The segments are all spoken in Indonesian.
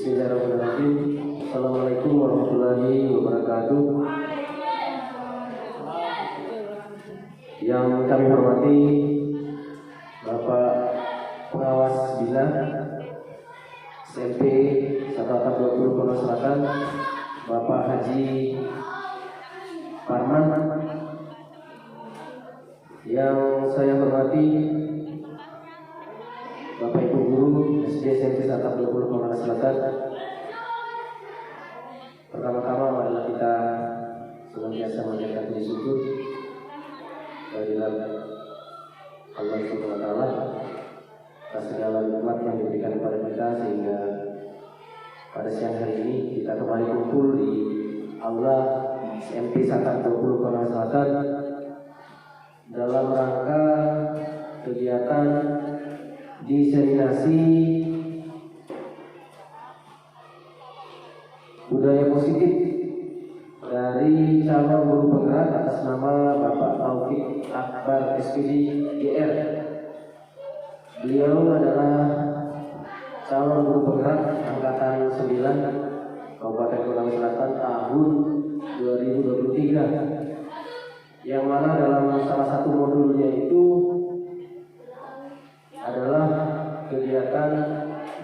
Bismillahirrahmanirrahim. Assalamualaikum warahmatullahi wabarakatuh. Yang kami hormati Bapak Pengawas Bina SMP 1/20 Pondok Selatan, Bapak Haji Parman. Yang saya hormati Bapak Ibu Guru SD SMP 1/20 Pondok Selatan. Pertama-tama marilah kita senantiasa menjaga puji syukur kehadirat Allah Subhanahu wa taala atas segala nikmat yang diberikan kepada kita, sehingga pada siang hari ini kita kembali kumpul di aula SMP 1/20 Pondok Selatan dalam rangka kegiatan diseminasi budaya positif dari calon guru penggerak atas nama Bapak Taufik Akbar SPD GR. Beliau adalah calon guru penggerak angkatan 9 Kabupaten Konawe Selatan tahun 2023, yang mana dalam salah satu modulnya itu adalah kegiatan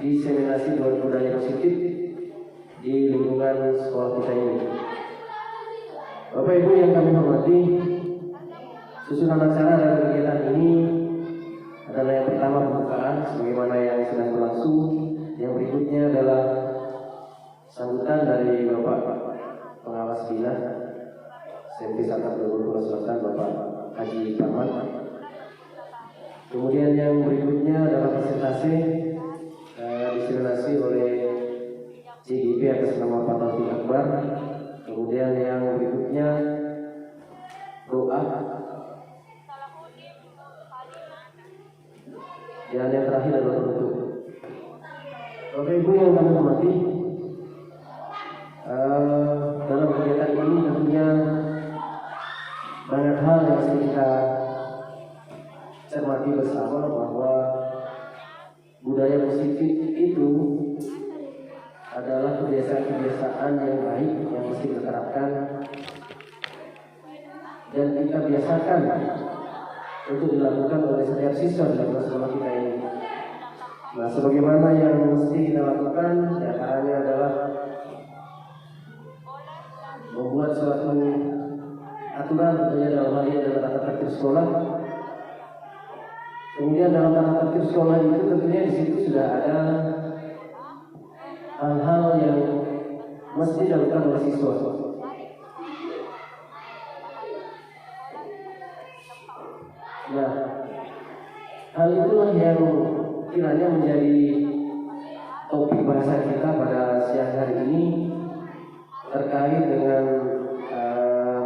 diseminasi budaya positif di lingkungan sekolah kita ini. Bapak Ibu yang kami hormati, susunan acara dalam kegiatan ini adalah yang pertama pembukaan sebagaimana yang sedang berlangsung. Yang berikutnya adalah sambutan dari Bapak Pengawas Bina SMP 1/20 Pondok Selatan, Bapak Haji Parman. Kemudian yang berikutnya adalah presentasi diseminasi oleh CGP atas nama Pak Taufik Akbar. Kemudian yang berikutnya doa, dan yang terakhir adalah penutup. Bapak Ibu yang kami hormati, dalam kegiatan ini tentunya banyak hal yang harus kita cermati bersama, bahwa budaya positif itu adalah kebiasaan-kebiasaan yang baik yang mesti kita terapkan dan kita biasakan untuk dilakukan oleh setiap siswa dalam sekolah kita ini. Nah, sebagaimana yang mesti kita lakukan, diantaranya adalah membuat suatu aturan tentunya dalam hal ini adalah tata tertib sekolah. Kemudian dalam tata tertib sekolah itu tentunya di situ sudah ada hal-hal yang mesti dilakukan oleh siswa. Nah, hal itulah yang kiranya menjadi topik bahasan kita pada siang hari ini terkait dengan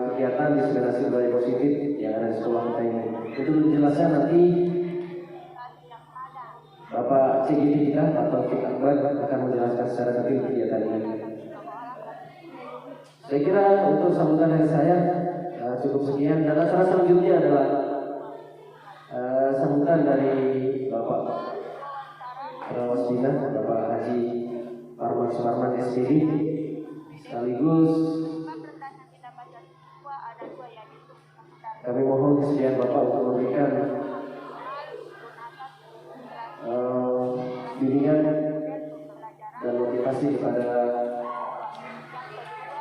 kegiatan diseminasi budaya positif yang ada di sekolah kita ini. Untuk menjelaskan nanti Bapak CGP kita, Pak Taufik Akbar, akan menjelaskan secara detail kegiatan ini. Saya kira untuk sambutan dari saya cukup sekian, dan acara selanjutnya adalah sambutan dari Bapak Pengawas Bina, Bapak Haji Parman Sumarman SPD, sekaligus kami mohon kesediaan Bapak untuk memberikan bimbingan dan motivasi kepada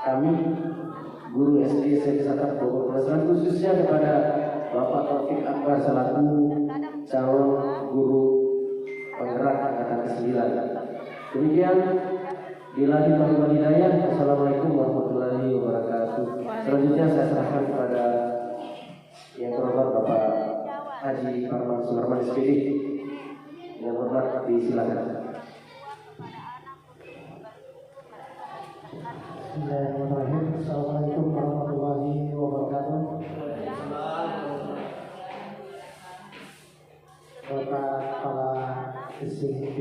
kami guru SD SMP 1/20 Pondok Selatan, khususnya kepada Bapak Taufik Akbar selaku calon guru penggerak angkatan ke-9. Demikian, billahi taufiq wal hidayah. Assalamualaikum warahmatullahi wabarakatuh. Selanjutnya saya serahkan kepada yang terhormat Bapak Haji Parman Sumarman SPD. Yang hormat disilakan. Bismillahirrahmanirrahim. Assalamualaikum warahmatullahi wabarakatuh. Bapak Kepala SMP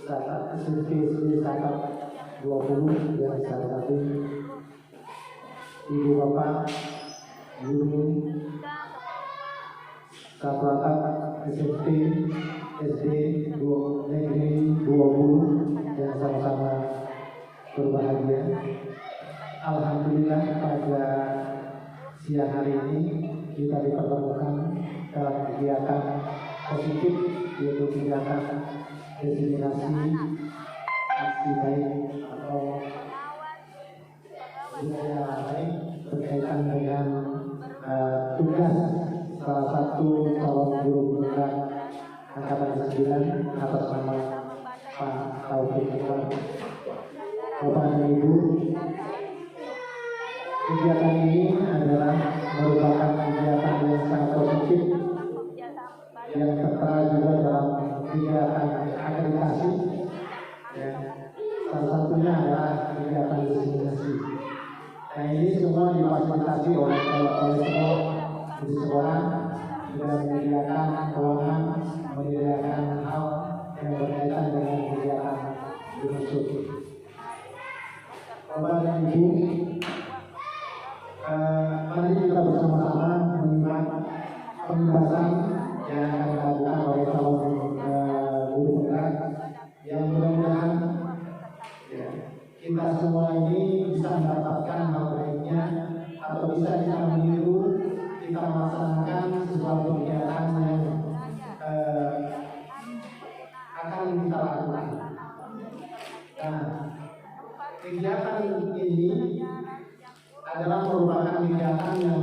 1/20 yang saya hormati, Ibu Bapak Guru Kapal SMP SD Negeri 20 yang sama-sama berbahagia. Alhamdulillah pada siang hari ini kita dipertemukan dalam kegiatan positif, yaitu kegiatan diseminasi aksi baik atau budaya baik berkaitan dengan tugas salah satu calon guru penggerak angkatan 9 atas nama Pak Taufik Iqbal. Bapak dan Ibu, kegiatan ini adalah merupakan kegiatan yang sangat positif yang tertera juga dalam kegiatan akreditasi. Salah satunya adalah kegiatan diseminasi. Nah, ini semua difasilitasi oleh semua di sekolah dengan menyediakan ruangan, menyediakan hal yang berkaitan dengan kegiatan dimaksud. Bapak dan Ibu, mari kita bersama-sama menyimak pembahasan yang akan dilakukan oleh calon guru penggerak yang mudah-mudahan kita semua ini bisa mendapatkan hal baiknya atau bisa kita meniru, kita melaksanakan sebuah kegiatan yang akan kita lakukan. Nah, kegiatan ini adalah merupakan kegiatan yang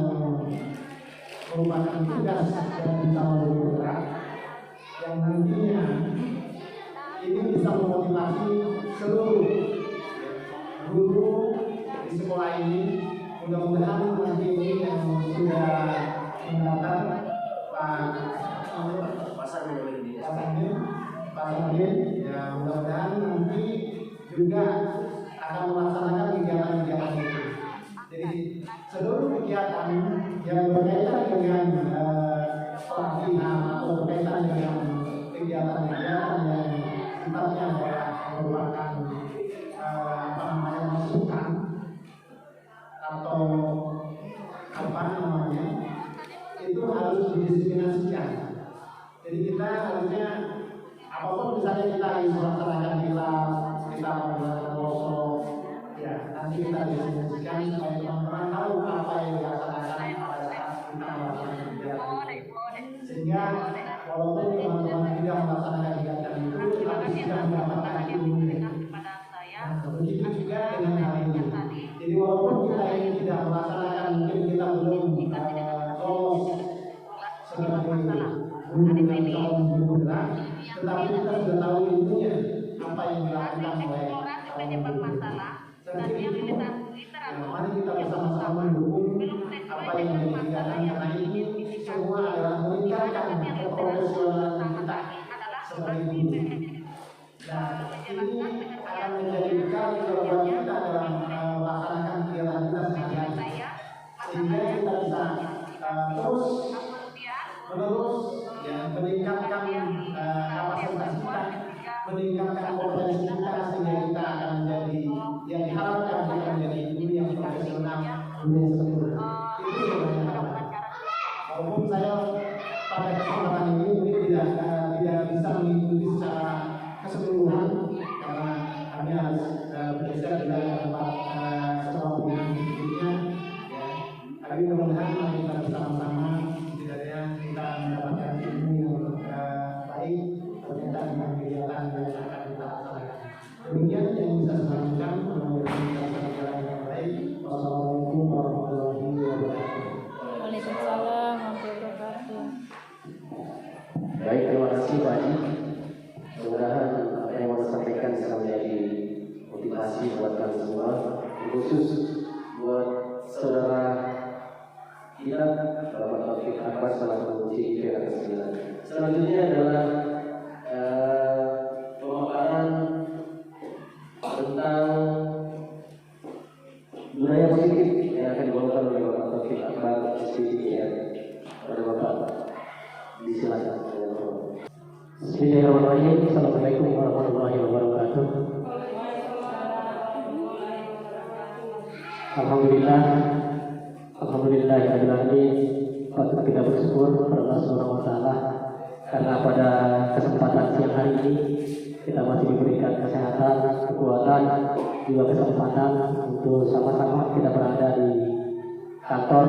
merupakan tugas dari calon guru penggerak yang nantinya ini bisa memotivasi seluruh guru di sekolah ini. Mudah-mudahan nanti ini yang sudah mendaftar Pak Samin, ya mudah-mudahan nanti juga akan melaksanakan kegiatan-kegiatan itu. Jadi seluruh kegiatan yang berkaitan dengan pelatihan atau berkaitan dengan kegiatan-kegiatan yang sifatnya merupakan masukan atau itu harus didiskriminasikan. Jadi kita harusnya apapun misalnya kita ingin melaksanakan kita melaksanakan workshop, ya nanti kita didiskriminasikan supaya teman-teman tahu apa yang dilaksanakan pada saat kita melaksanakan kegiatan itu. Sehingga walaupun teman-teman tidak melaksanakan kegiatan itu, tapi sudah mendapatkan ilmunya. Begitu juga dengan hal ini. Jadi walaupun kita ini tidak melaksanakan, mungkin kita belum lolos sebagai guru yang calon guru penggerak, tetapi kita sudah tahu ilmunya apa yang dilakukan oleh calon guru. Mari kita bersama-sama mendukung apa yang dilakukan, karena ini semua adalah meningkatkan keprofesionalan kita sebagai guru. Nah, ini akan menjadi bekal jawaban kita dalam melaksanakan kegiatan kita sehari-hari, sehingga kita bisa terus-menerus meningkatkan kapasitas kita, meningkatkan potensi kita, sehingga kita akan menjadi yang diharapkan kita menjadi guru yang profesional, guru yang sempurna. Itu sebenarnya. Walaupun saya pada kesempatan ini mungkin tidak bisa mengikuti secara keseluruhan karena kami harus bergeser juga ke tempat sekolah pembinaan berikutnya, ya. Tapi mudah-mudahan kita bersama-sama setidaknya kita mendapatkan ilmu yang baik berkaitan dengan kegiatan yang akan kita laksanakan. Demikian yang bisa saya sampaikan. Mudah-mudahan yang baik. Wassalamualaikum warahmatullahi wabarakatuh. Waalaikumsalam warahmatullahi wabarakatuh. Baik, terima kasih Pak Haji. Mudah-mudahan apa yang mau disampaikan bisa menjadi motivasi buat kami semua, khusus buat saudara kita Bapak Taufik Iqbal selaku CIV angkatan 9. Selanjutnya adalah pemaparan tentang budaya positif yang akan dibawakan oleh Bapak Taufik Iqbal SPDIR. Pada Bapak, disilakan. Bismillahirrahmanirrahim. Assalamualaikum warahmatullahi wabarakatuh. Alhamdulillah, alhamdulillahirabbil alamin. Patut kita bersyukur kepada Allah Subhanahu wa taala karena pada kesempatan siang hari ini kita masih diberikan kesehatan, kekuatan, juga kesempatan untuk sama-sama kita berada di kantor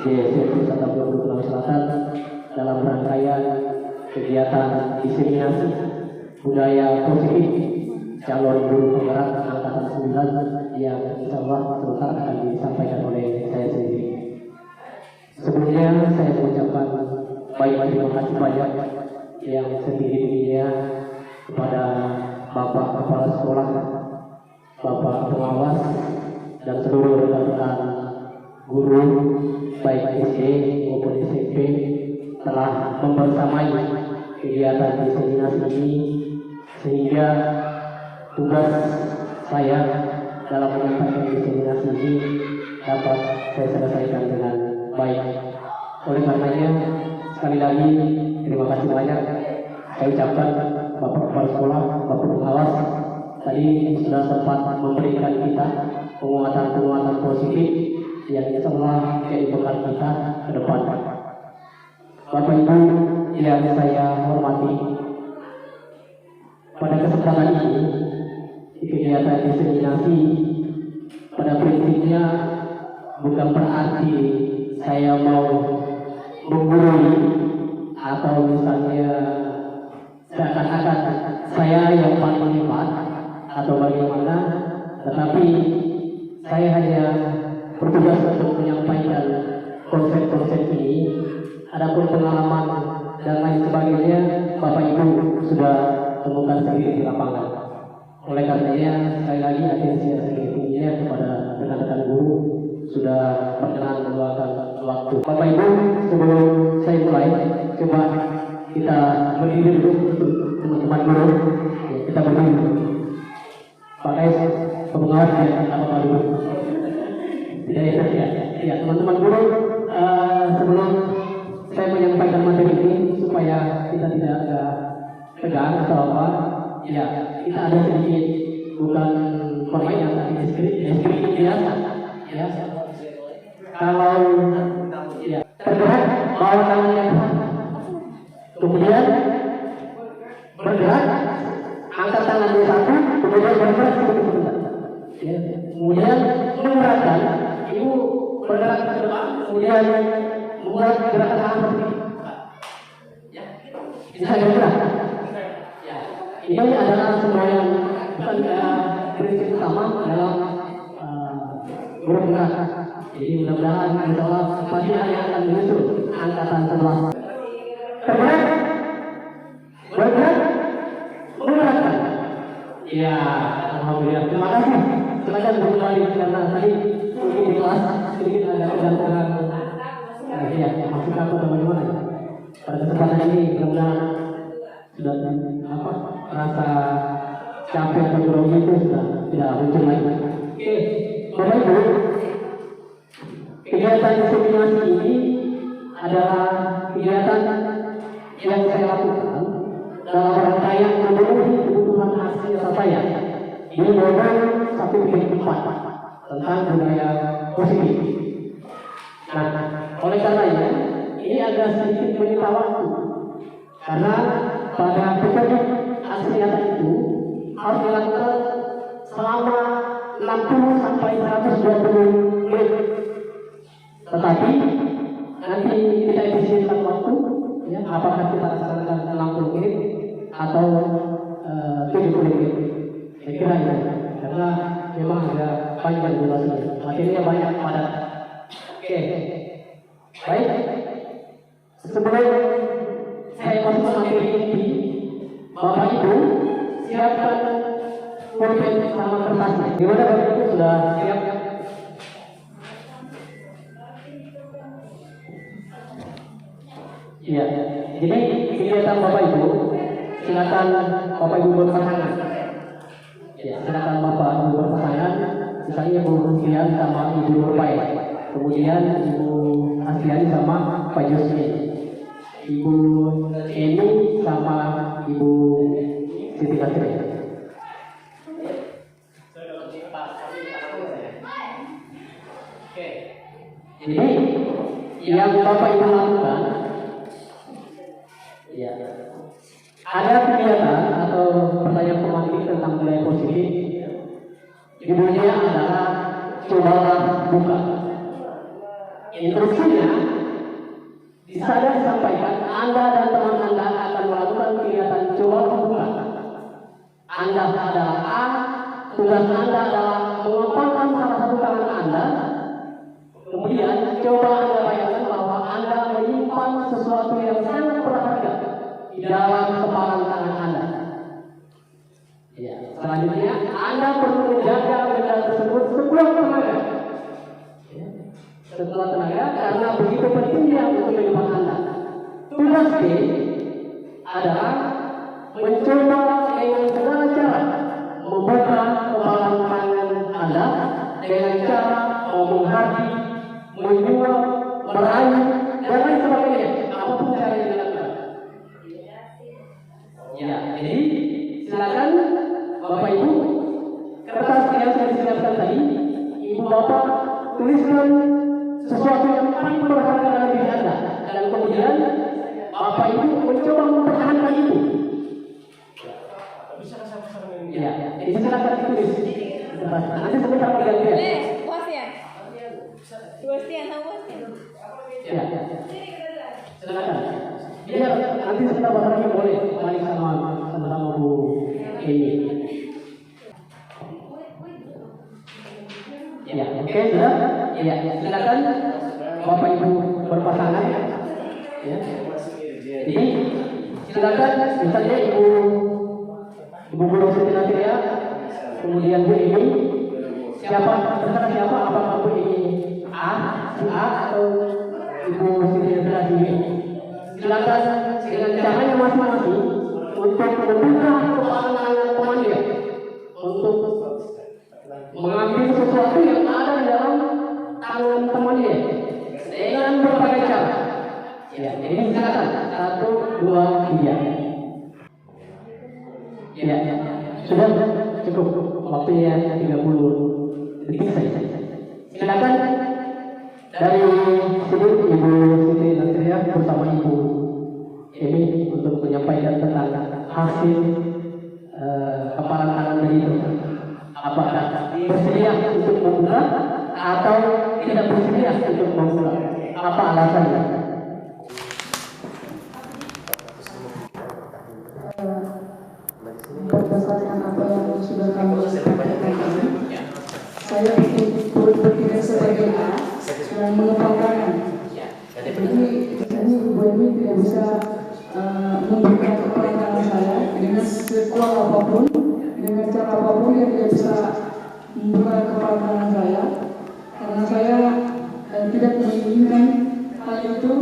SDSD Wisata Pulau Sulawesi Selatan dalam rangkaian kegiatan diseminasi budaya positif calon guru penggerak angkatan 9 yang insya Allah sebentar akan disampaikan oleh saya sendiri. Sebelumnya saya mengucapkan terima kasih banyak yang setinggi-tingginya kepada Bapak Kepala Sekolah, Bapak Pengawas, dan seluruh rekan-rekan guru baik SD maupun SMP telah membersamai kegiatan diseminasi ini sehingga tugas saya dalam menyampaikan diseminasi ini dapat saya selesaikan dengan baik. Oleh karenanya sekali lagi terima kasih banyak saya ucapkan Bapak Kepala Sekolah, Bapak Pengawas tadi sudah sempat memberikan kita penguatan-penguatan positif yang insya Allah jadi bekal kita ke depan. Bapak Ibu yang saya hormati, pada kesempatan ini di kegiatan diseminasi pada prinsipnya bukan berarti saya mau menggurui atau misalnya seakan-akan saya yang paling hebat atau bagaimana, tetapi saya hanya bertugas untuk menyampaikan konsep-konsep ini. Adapun pengalaman dan lain sebagainya Bapak Ibu sudah temukan sendiri di lapangan. Oleh karenanya sekali lagi atensi setinggi-tingginya kepada rekan-rekan guru sudah berkenan meluangkan waktu. Bapak Ibu, sebelum saya mulai, coba kita berdiri dulu teman-teman guru. Kita berdiri dulu. Pak Kais, pengawas ya, apa dulu? Tidak ya, ya teman-teman guru. Sebelum saya menyampaikan materi ini supaya kita tidak agak tegang atau apa, ya kita ada sedikit bukan permainan tapi deskripsi biasa, ya. Kalau ya bergerak bawa tangannya kemudian bergerak angkat tangan di satu kemudian bergerak sebentar, ya. Kemudian menggerakkan ibu bergerak ke depan kemudian membuat gerakan tangan seperti ini. Ya, bisa bergerak. Ya, ini adalah semua yang bukan prinsip utama dalam bergerak. Jadi mudah-mudahan insya Allah pasti ada yang akan menyusul angkatan 11. Bergerak, bergerak, menggerakkan. Ya, alhamdulillah. Terima kasih. Silakan kembali karena tadi mungkin di kelas sedikit ada kegantengan. Ya, maksud aku bagaimana? Pada kesempatan ini mudah-mudahan sudah apa rasa capek atau grogi itu sudah tidak muncul lagi. Oke, Bapak Ibu, kegiatan diseminasi ini adalah kegiatan yang saya lakukan dalam rangkaian memenuhi kebutuhan asli saya di modul 1.4 tentang budaya positif. Nah, oleh karenanya ini agak sedikit menyita waktu karena pada petunjuk aslinya itu harus dilakukan selama 60 sampai 120 menit. Tetapi nanti kita efisienkan waktu, ya, apakah kita laksanakan 60 menit atau 70 menit. Saya kira itu karena memang ada panjang durasinya, materinya banyak padat. Oke, baik. Sebelum saya masuk ke materi inti, Bapak Ibu siapkan pulpen sama kertasnya. Gimana Bapak Ibu sudah siap? Iya. Jadi kegiatan Bapak Ibu, silakan Bapak Ibu berpasangan. Ya, silakan Bapak Ibu berpasangan. Misalnya Ibu Rufian sama Ibu Nurpai, kemudian Ibu Asliani sama Pak Yusmi, Ibu Eni sama Ibu Siti Kasri. Jadi yang Bapak Ibu lakukan Ya. Ada kegiatan atau pertanyaan pemantik tentang budaya positif. Judulnya adalah cobalah buka. Instruksinya di sana disampaikan Anda dan teman Anda akan melakukan kegiatan coba buka. Anda adalah A, tugas Anda adalah mengepalkan salah satu tangan Anda. Kemudian coba Anda bayangkan bahwa Anda menyimpan sesuatu yang sangat berharga di dalam kepalan tangan Anda. Ya, selanjutnya Anda perlu menjaga benda tersebut sekuat tenaga. Sekuat tenaga karena begitu pentingnya untuk kehidupan Anda. Tugas B adalah mencoba dengan segala cara membuka kepalan tangan Anda dengan cara ngomong hati, menyuap, merayu, dan lain sebagainya. Apapun cara yang dilakukan. Ya, jadi silakan Bapak Ibu, kertas yang saya siapkan tadi, Ibu Bapak tuliskan sesuatu yang paling berharga dalam diri Anda, dan kemudian Bapak Ibu mencoba mempertahankan itu. Ya, jadi silakan ditulis. Nanti sebentar pergantian. Ya, silakan. Biar nanti sebentar Bapak Ibu boleh balik sama Bu Eni. Ya, oke, sudah. Ya, silakan Bapak Ibu berpasangan. Ya. Jadi silakan misalnya Ibu Guru Siti Natria, kemudian Bu Eni. Siapa? Terserah siapa? Apakah Bu Eni A atau Ibu Siti Natria sendiri? Silakan dengan caranya masing-masing untuk membuka kepala temannya, untuk mengambil sesuatu yang ada di dalam tangan temannya dengan berbagai cara. Ya, jadi silakan 1, 2, 3. Ya, sudah cukup waktunya 30 detik saja. Silakan dari sini Ibu Siti Natria bersama Ibu Emi untuk menyampaikan tentang hasil kepalan tangan dari itu. Apakah bersedia untuk membuka atau tidak bersedia untuk membuka? Apa alasannya? Berdasarkan apa yang sudah kami sampaikan tadi, saya berpikir sebagai A yang mengepalkan. Jadi ini Ibu Emi tidak bisa membuka kepala tangan saya dengan sekuat apapun, dengan cara apapun yang tidak bisa membuka kepala tangan saya, karena saya tidak menginginkan hal itu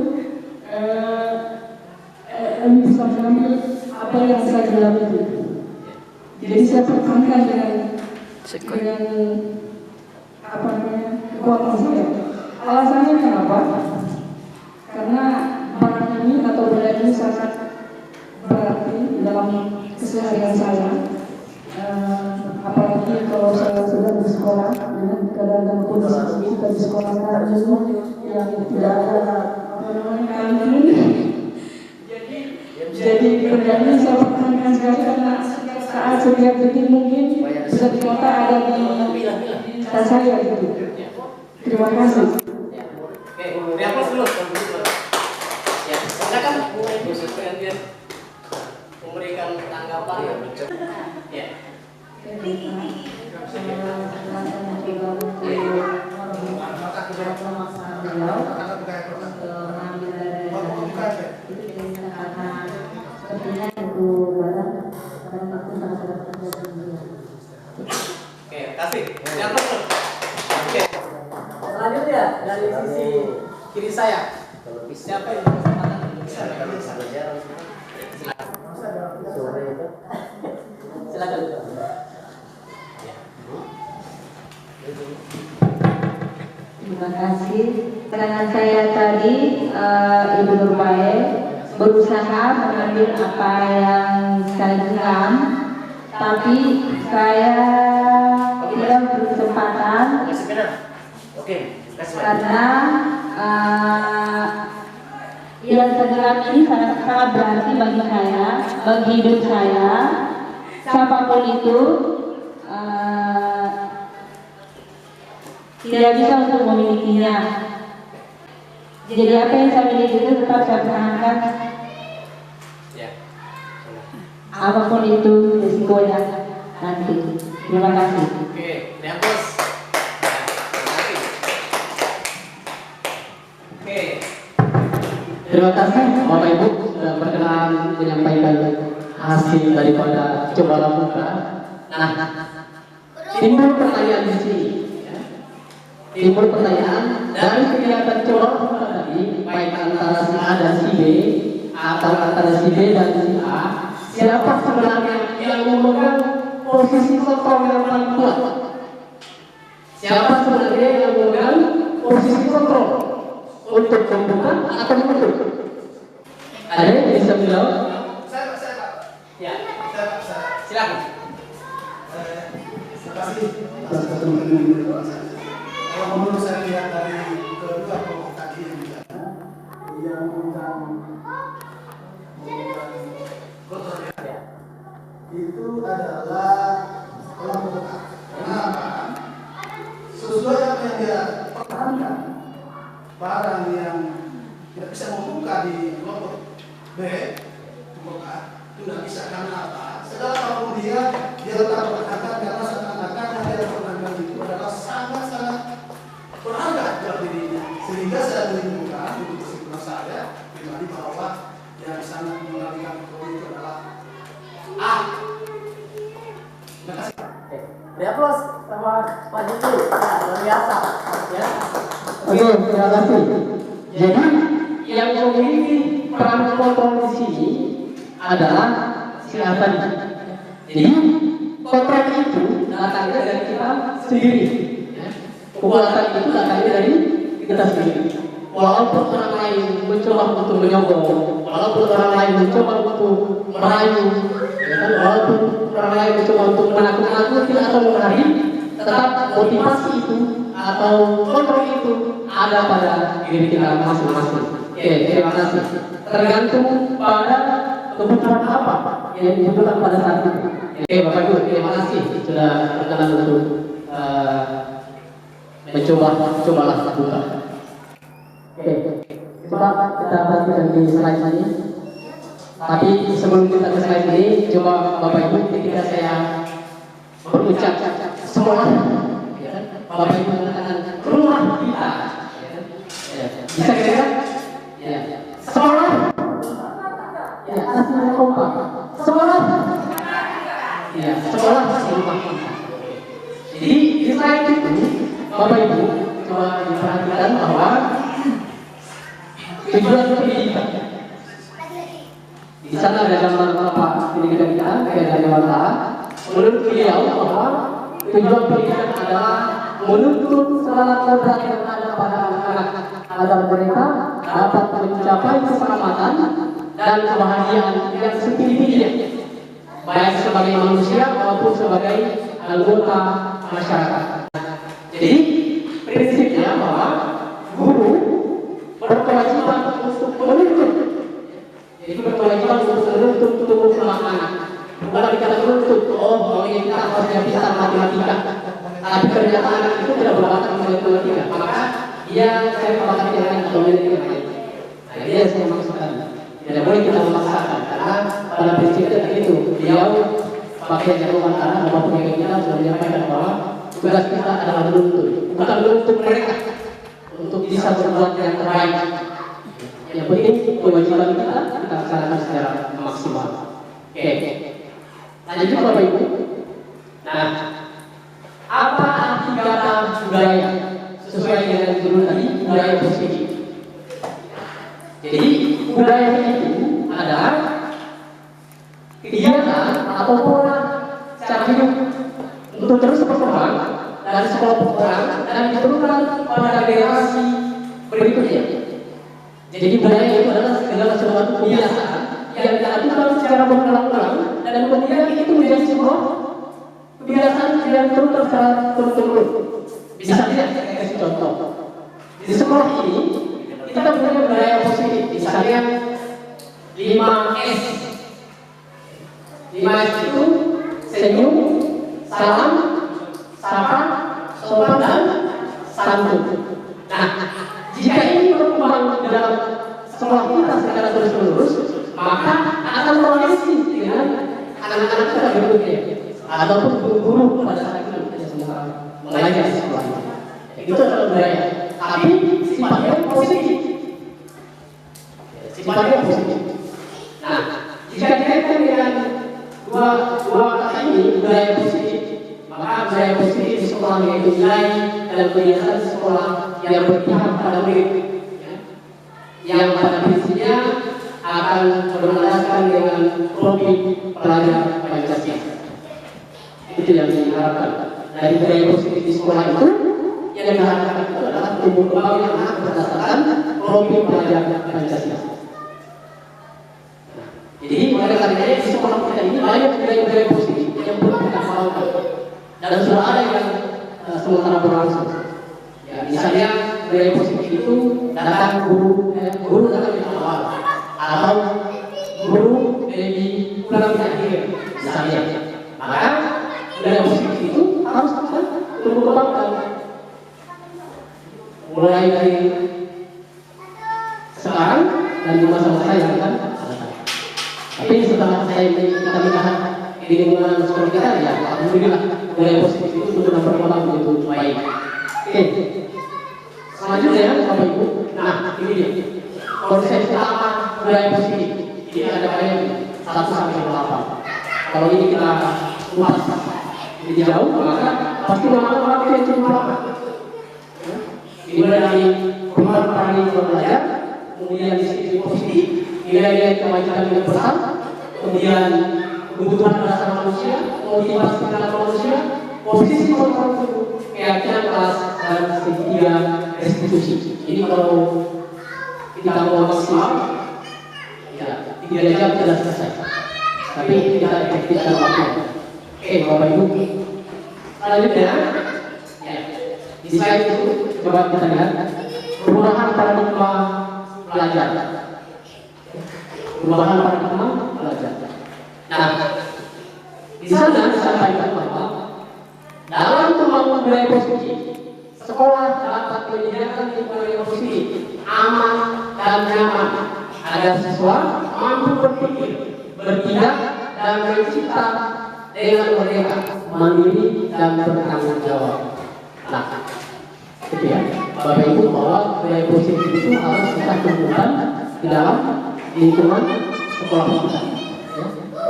Emi bisa mengambil apa yang saya dalam itu. Jadi saya pertahankan dengan apa namanya kekuatan saya. Alasannya kenapa? Karena barang ini atau benda ini sangat berarti dalam keseharian saya. Apalagi kalau saya sudah di sekolah, dengan keadaan kondisi kita di sekolah sekarang yang tidak ada apa namanya kantin. Jadi benda ini saya pertahankan sekali karena saat setiap detik mungkin bisa di kota ada di tas saya gitu. Terima kasih. Oke, diapos dulu. Ya, silakan Bu Supriyanti memberikan tanggapan. Ya. Oke, kasih. Diapos dulu. Oke. Selanjutnya dari sisi kiri saya. Siapa yang berkesempatan untuk bicara? Silakan. Terima kasih. Keterangan saya tadi Ibu Nurbae berusaha mengambil apa yang saya genggam, tapi saya tidak berkesempatan karena yang segenap ini sangat sangat berarti bagi saya, bagi hidup saya. Siapapun itu tidak bisa untuk memilikinya. Jadi apa yang saya miliki itu tetap saya pertahankan. Apapun itu risikonya nanti. Terima kasih. Oke, lihat bos. Oke. Terima kasih Bapak Ibu sudah berkenan menyampaikan hasil daripada coba muka. Nah, timbul pertanyaan di sini. Timbul pertanyaan dari kegiatan coba muka tadi, baik antara si A dan si B atau antara si B dan si A, siapa sebenarnya yang memegang posisi kontrol yang paling kuat? Siapa sebenarnya yang memegang posisi kontrol untuk membuka atau menutup? Ada yang bisa menjawab? Saya Pak. Ya, Saya. silakan. Terima kasih atas kesempatan. Kalau menurut saya lihat dari kedua kelompok tadi yang bicara, yang mengundang kontrol itu adalah kelompok A. Kenapa? Sesuai apa yang dia pertahankan, barang yang tidak bisa membuka di kelompok B, kelompok A, itu tidak bisa karena apa? Segala apapun dia tetap berkata karena seakan-akan yang dia pertahankan itu adalah sangat-sangat berharga buat dirinya, sehingga saya menimbulkan untuk kesimpulan saya pribadi bahwa yang sangat mengalihkan kontrol itu adalah A. Terima kasih. Ya plus sama Pak Jiki, luar biasa. Ya. Oke, terima kasih. Jadi yang memiliki peran kontrol di sini adalah si A tadi. Jadi kontrol itu datangnya dari kita sendiri. Kekuatan itu datangnya dari kita sendiri. Walaupun orang lain mencoba untuk menyogok, walaupun orang lain mencoba untuk merayu, ya kan? Walaupun orang lain mencoba untuk menakut-nakuti atau menghari, tetap motivasi itu atau kontrol itu ada pada diri kita masing-masing. Oke, terima kasih. Tergantung pada kebutuhan apa yang dibutuhkan pada saat itu. Oke, Bapak Ibu, terima kasih sudah berkenan untuk mencobalah buka. Oke, coba kita perhatikan di slide ini. Tapi sebelum kita ke slide ini, coba Bapak Ibu ketika saya berucap semua, ya, Bapak Ibu mengatakan rumah kita. Ya, bisa kira-kira? Ya, sekolah. Ya, asal kompak. Sekolah. Ya, sekolah rumah kita. Jadi di slide itu Bapak Ibu coba diperhatikan bahwa tujuan pendidikan. Di sana ada gambar Bapak pendidikan kita, kayak dewasa. Menurut beliau bahwa tujuan pendidikan adalah menuntut semangat kodrat yang ada pada anak-anak agar mereka dapat mencapai keselamatan dan kebahagiaan yang setinggi-tingginya, baik sebagai manusia maupun sebagai anggota masyarakat. Jadi prinsipnya bahwa guru berkewajiban untuk menuntut, yaitu berkewajiban untuk menuntut tumbuh kembang anak. Bukan dikata menuntut, oh maunya kita harusnya bisa matematika, tapi ternyata anak itu tidak berbakat matematika, maka dia saya bakat yang lain atau yang lain. Nah, dia saya maksudkan. Tidak boleh kita memaksakan, karena pada prinsipnya itu beliau bagian yang antara Bapak Pendidikan kita sudah menyampaikan bahwa tugas kita adalah menuntut, bukan menuntut mereka untuk bisa berbuat yang terbaik. Yang penting kewajiban kita laksanakan secara maksimal. Oke. Lanjut Bapak Ibu. Nah, apa arti kata budaya? Sesuai dengan judul tadi, budaya positif. Jadi budaya itu adalah kegiatan atau pola cara hidup untuk terus berkembang dari sekelompok orang dan diturunkan pada generasi berikutnya. Jadi budaya itu adalah segala sesuatu kebiasaan yang dilakukan secara berulang-ulang dan kemudian itu menjadi sebuah kebiasaan yang terus terus. Bisa tidak saya kasih contoh. Di sekolah ini kita punya budaya positif. Misalnya 5S. 5S itu senyum, salam, sapa, sopan dan santun. Nah, jika ini berkembang di dalam sekolah kita secara terus-menerus, maka akan terkoneksi dengan anak-anak kita berikutnya ataupun guru-guru pada saat itu mengajar di sekolah. Itu adalah budaya, tapi sifatnya positif. Sifatnya positif. Nah, jika dikaitkan dengan dua kata ini, budaya positif, maka budaya positif di sekolah yaitu nilai dalam kegiatan sekolah yang berpihak pada murid, yang pada prinsipnya akan berlandaskan dengan hobi pelajar Pancasila. Itu yang diharapkan dari budaya positif di sekolah itu. Yang diharapkan itu adalah tumbuh kembang anak berdasarkan hobi pelajar Pancasila. Jadi oleh karenanya di sekolah kita ini banyak budaya-budaya positif yang perlu kita kawalkan dan sudah ada yang sementara berlangsung. Ya, misalnya budaya positif itu datang guru datang di awal atau guru di pulang di akhir misalnya. Maka budaya positif itu harus kita tumbuh kembangkan mulai dari sekarang dan di masa-masa yang akan datang. Tapi setelah kita melihat di lingkungan sekolah kita, ya alhamdulillah budaya positif itu sudah berkembang begitu baik. Oke. Selanjutnya Bapak Ibu, nah ini dia konsep apa budaya positif. Ini ada banyak 1 sampai 8. Kalau ini kita ulas lebih jauh, maka pasti memakan waktu yang cukup lama. Ini dari perubahan paradigma belajar, kemudian disiplin positif, nilai-nilai kewajiban yang besar, kemudian kebutuhan dasar manusia, motivasi dalam manusia, posisi kontrol tubuh, keyakinan kelas, dan segitiga restitusi. Ini kalau kita mau maksimal, ya 3 jam sudah selesai. Tapi kita efektifkan waktunya. Oke, Bapak Ibu. Selanjutnya, ya, di slide itu coba kita lihat perubahan paradigma belajar. Perubahan paradigma belajar. Nah, di sana disampaikan bahwa dalam membangun budaya positif, sekolah dapat menyediakan lingkungan yang positif, aman dan nyaman agar siswa mampu berpikir, bertindak dan mencipta dengan merdeka, mandiri dan bertanggung jawab. Nah, itu ya, Bapak Ibu, bahwa budaya positif itu harus kita tumbuhkan di dalam lingkungan sekolah kita. Ya.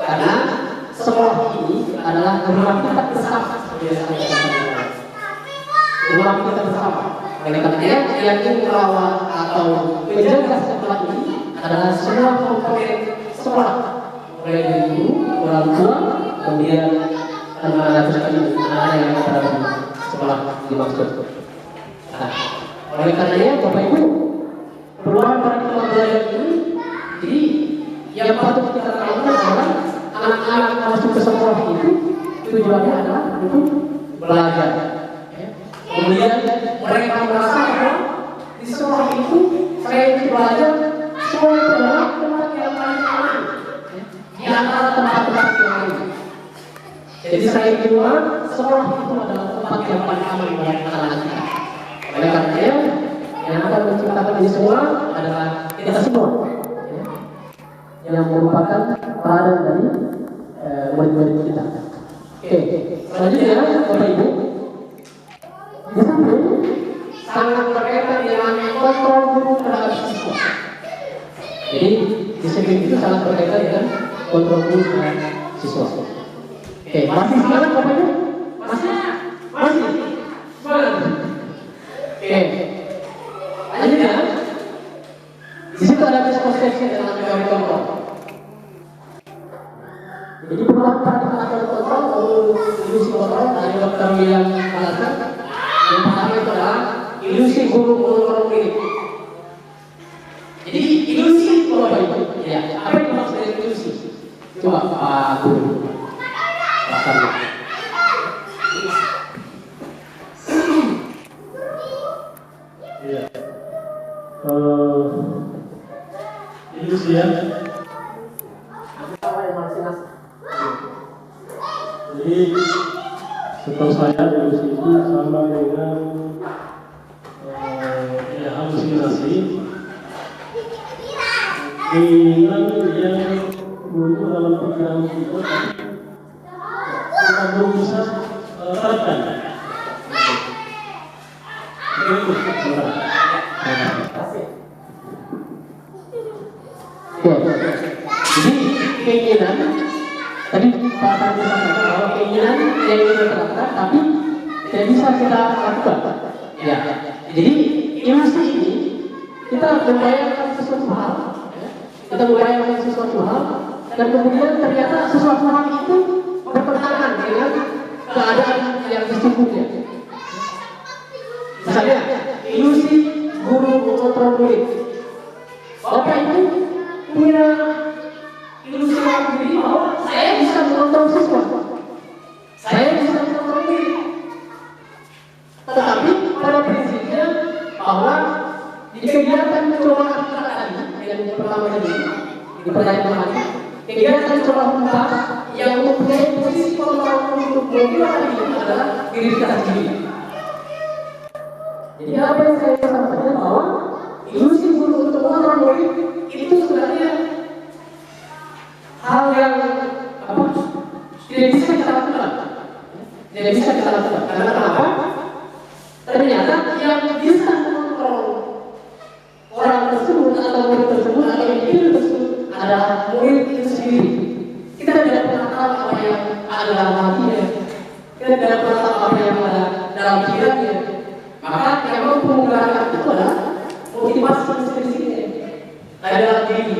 Karena sekolah ini adalah rumah kita bersama. Rumah kita bersama. Oleh karenanya, yang ingin merawat atau menjaga sekolah ini adalah semua komponen sekolah, mulai dari guru, orang tua, kemudian anak-anak yang berada di sekolah dimaksud. Nah, oleh karenanya Bapak Ibu, perubahan paradigma belajar ini, jadi yang patut kita lakukan adalah anak-anak masuk ke sekolah itu tujuannya adalah untuk belajar. Kemudian mereka merasa bahwa di sekolah itu selain belajar, sekolah itu adalah tempat yang paling aman di antara tempat-tempat yang lain. Jadi selain di luar, sekolah itu adalah tempat yang paling aman bagi anak-anak kita. Oleh karenanya, yang akan menciptakan ini semua adalah kita semua, yang merupakan teladan dari murid-murid kita. Oke, selanjutnya Bapak Ibu, di samping sangat berkaitan dengan kontrol guru terhadap siswa. Jadi disiplin itu sangat berkaitan dengan kontrol guru terhadap siswa. Oke, masih semangat Bapak Ibu? Masih? Semangat. Oke, lanjutnya di situ ada misconception dengan teori kontrol. Jadi perubahan paradigma teori kontrol, ilusi kontrol dari Dr. William Gallagher. Yang pertama itu adalah ilusi guru mengontrol murid. Jadi ilusi itu apa itu? Ya, apa yang dimaksud dari ilusi? Coba Pak Guru. Iya. ya. Jadi setahu saya delusi itu sama dengan ya, halusinasi, keinginan yang muncul dalam pikiran kita, kita belum bisa terapkan. Jadi keinginan tadi Pak Tadi sampaikan bahwa keinginan yang kita terapkan tapi tidak bisa kita lakukan. Ya. Jadi ilusi ini kita membayangkan sesuatu hal, dan kemudian ternyata sesuatu hal itu bertentangan dengan keadaan yang sesungguhnya. Misalnya ilusi guru mengontrol murid. Bapak Ibu punya ilusi dalam diri bahwa saya bisa mengontrol siswa, saya bisa mengontrol diri. Tetapi pada prinsipnya bahwa di kegiatan cobaan kita tadi yang pertama tadi di pertanyaan tadi, kegiatan coba buka yang mempunyai posisi kontrol untuk memulai adalah diri kita sendiri. Jadi apa yang saya sampaikan bahwa ilusi guru untuk mengontrol murid itu sebenarnya hal yang tidak bisa kita lakukan. Karena kenapa? Ternyata yang bisa mengontrol orang tersebut atau murid tersebut atau individu tersebut adalah murid itu sendiri. Kita tidak pernah tahu apa yang ada dalam hatinya. Kita tidak pernah tahu apa yang ada dalam pikirannya. Maka yang mampu menggerakkan itu adalah motivasi sendiri dari dalam diri.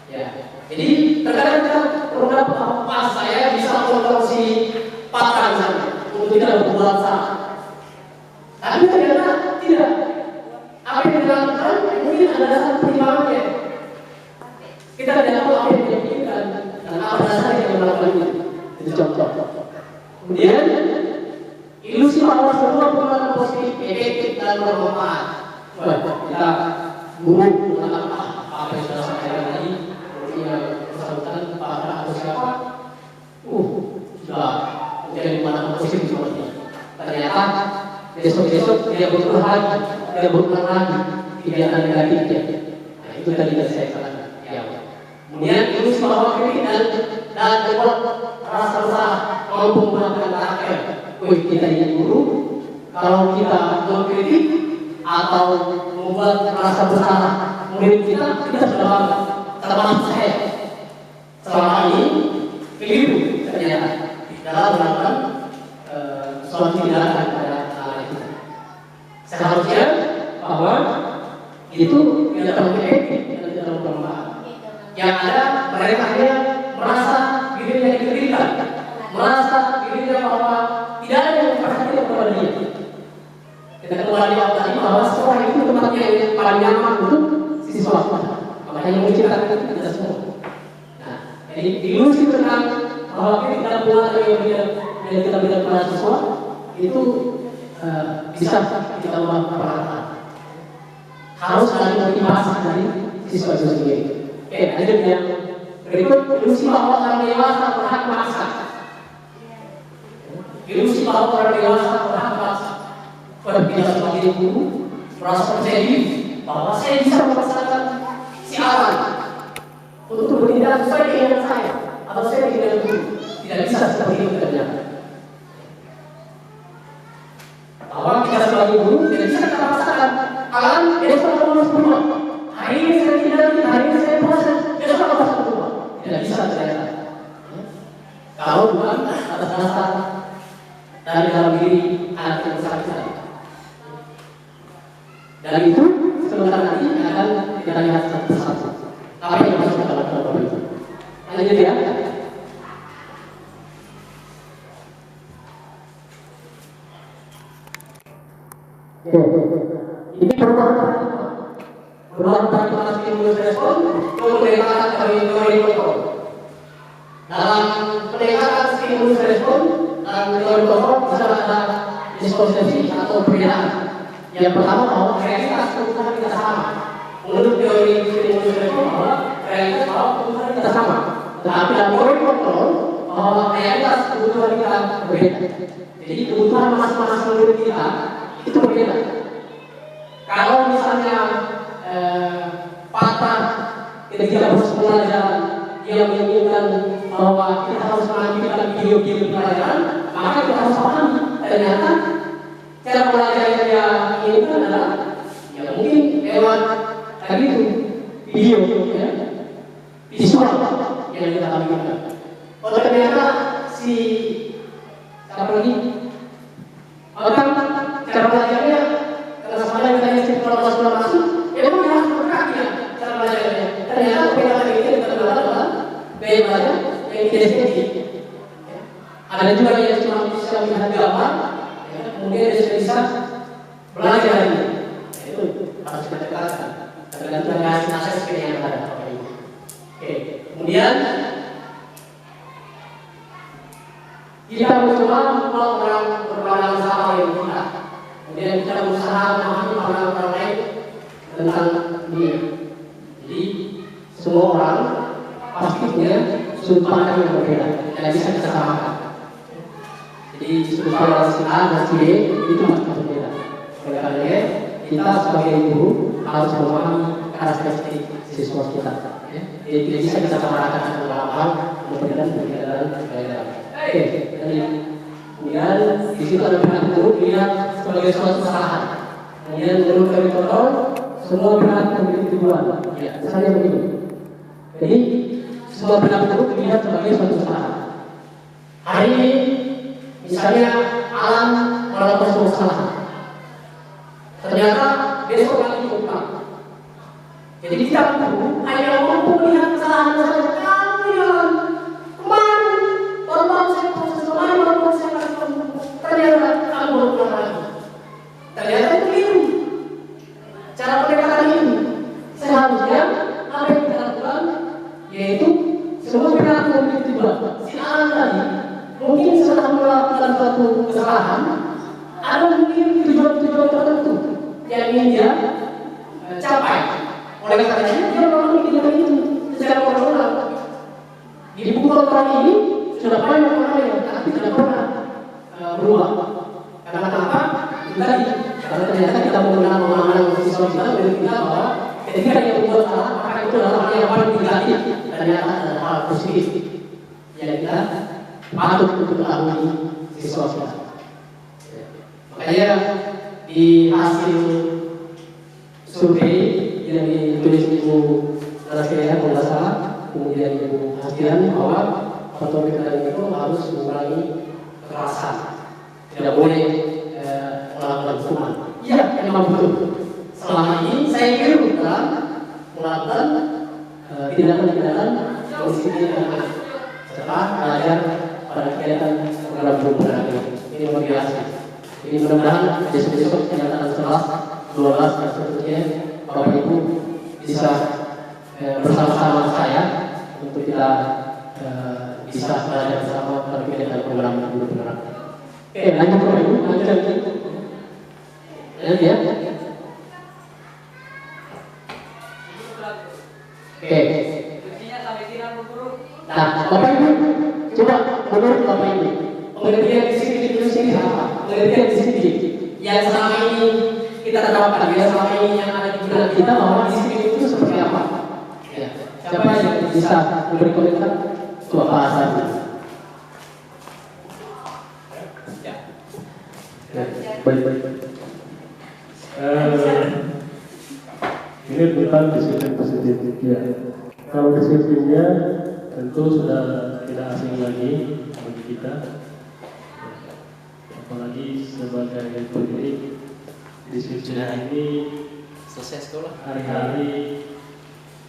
Ya. Jadi terkadang kita program pas saya bisa kontrol si patah misalnya untuk tidak berbuat salah. Tapi ternyata tidak. Apa yang dilakukan mungkin ada dasar pertimbangannya. Kita tidak tahu apa yang dilakukan dan apa dasar yang melakukan itu. Itu contoh. Kemudian ilusi bahwa semua pengalaman positif, efektif dan bermanfaat. Kita guru mengatakan apa yang sudah saya katakan tadi, bersangkutan Pak atau siapa, sudah menjadi pengalaman positif seperti ini. Ternyata besok-besok dia berulang lagi kegiatan negatifnya. Nah, itu tadi yang saya katakan. Ya. Kemudian ilusi bahwa kritik dan membuat rasa bersalah mampu menggunakan karakter. Kita ini guru, kalau kita mengkritik atau membuat rasa bersalah murid kita sudah bangga. Termasuk saya selama ini keliru ternyata dalam melakukan suatu tindakan pada anak kita. Seharusnya bahwa itu tidak terlalu efektif dan tidak terlalu bermanfaat. Yang ada mereka hanya merasa dirinya dikritikkan, merasa dirinya bahwa tidak ada yang memperhatikan kepada dia. Kita kembali tadi bahwa sekolah itu tempatnya yang paling nyaman untuk siswa. Makanya menciptakan itu kita semua. Nah, jadi ilusi tentang bahwa kita dalam pengalaman yang kita berikan kepada siswa itu bisa kita ubah perkataan. Harus ada motivasi dari siswa itu sendiri. Oke, lanjut yang berikut, ilusi bahwa orang dewasa berhak memaksa. Ilusi bahwa orang dewasa berhak memaksa. Pada kita sebagai guru merasa percaya diri bahwa saya bisa memaksakan si Alan untuk bertindak sesuai keinginan saya atau saya tidak guru. Tidak bisa seperti itu ternyata. Bahwa kita sebagai guru tidak bisa kita paksakan. Alan besok lulus semua. Hari ini saya tidak, hari ini saya proses, besok apa satu semua. Tidak bisa ternyata. Kalau bukan atas dasar dari dalam diri anak yang bersangkutan. Dan itu sebentar nanti akan kita lihat satu-satu. Apa yang harus kita lakukan Bapak Ibu? Lanjut ya. Ini perubahan paradigma stimulus respon pendekatan teori kontrol. Dalam pendekatan stimulus respon dan teori kontrol bisa ada diskonsepsi atau perbedaan. Yang pertama bahwa realitas kebutuhan kita sama. Menurut teori stimulus respon bahwa realitas bahwa kebutuhan kita sama. Tetapi dalam kontrol bahwa realitas kebutuhan kita berbeda. Jadi kebutuhan masing-masing murid kita itu berbeda. Kalau misalnya patah ketika proses pelajaran dia menginginkan bahwa kita harus melanjutkan video-video pelajaran, maka kita harus pahami ternyata cara pelajaran yang dia inginkan adalah ya mungkin lewat tadi itu video ya, visual yang kita inginkan. Oh ternyata si siapa lagi? Orang cara belajarnya karena sebenarnya kita ingin sekolah masuk, ya memang harus berkaki ya cara belajarnya. Ternyata pegangan ini kita adalah gaya belajar yang kinestetik. Ada juga yang cuma bisa melihat gambar, ya, kemudian dia sudah bisa belajar ini. Itu harus kita tekankan. Tergantung dengan akses yang ada. Oke. Kemudian kita mencoba berpengalaman sama yang kita. Kemudian kita berusaha memahami orang lain tentang dia. Jadi semua orang pasti punya sudut pandang yang berbeda, tidak bisa kita samakan. Jadi sudut pandang si A dan si B itu pasti berbeda. Oleh karena kita sebagai guru harus memahami karakteristik siswa kita. Jadi tidak bisa kita samakan dalam hal perbedaan daerah. Oke, kemudian di situ ada pihak guru dilihat sebagai suatu kesalahan. Kemudian menurut kami kontrol semua pihak memiliki tujuan. Ya, misalnya begini. Jadi semua pihak guru dilihat sebagai suatu kesalahan. Hari ini misalnya alam melakukan suatu kesalahan. Ternyata besok lagi diungkap. Jadi kita guru hanya mampu melihat kesalahan saja. Kamu yang kemarin baru saya proses kemarin baru saya lakukan. Ternyata kamu baru pulang lagi. Ternyata itu keliru. Cara pendekatan ini seharusnya apa yang kita lakukan yaitu semua pihak memiliki tujuan. Si alam tadi mungkin setelah melakukan suatu kesalahan ada mungkin tujuan-tujuan tertentu yang ingin dia capai. Oleh karenanya dia memiliki tujuan itu secara personal. Di buku kontrol ini sudah banyak orang yang tapi tidak pernah berubah. Karena apa? Itu tadi. Karena ternyata kita mengenal pemahaman siswa kita menurut kita bahwa ketika dia berbuat salah maka itu adalah hal yang paling negatif. Ternyata adalah hal positif yang kita patut untuk ketahui siswa kita. Makanya di hasil survei yang ditulis Ibu Rasya kalau tidak salah, kemudian Ibu Hastian bahwa foto kita itu harus mengurangi kekerasan, tidak boleh melakukan hukuman. Iya, memang betul. Selama ini saya kira dalam melakukan tindakan-tindakan disiplin setelah belajar pada kegiatan program perubahan ini luar biasa. Ini mudah-mudahan besok-besok kenyataan 11, 12 dan seterusnya Bapak Ibu bisa bersama-sama saya untuk kita bisa belajar bersama pada kegiatan program perubahan. Oke, lanjut Bapak Ibu, lanjut ya. Oke. Nah, Bapak Ibu, coba menurut Bapak Ibu, pengertian disiplin itu sendiri apa? Pengertian disiplin yang selama ini kita terapkan, yang selama ini yang ada di benak kita bahwa disiplin itu seperti apa? Ya. Siapa yang bisa memberi komentar? Coba bahasanya. Ya. Baik. Ini tentang disiplin positif. Ya. Kalau disiplinnya tentu sudah tidak asing lagi bagi kita, apalagi sebagai pendidik disiplin ini Selesai sekolah. hari-hari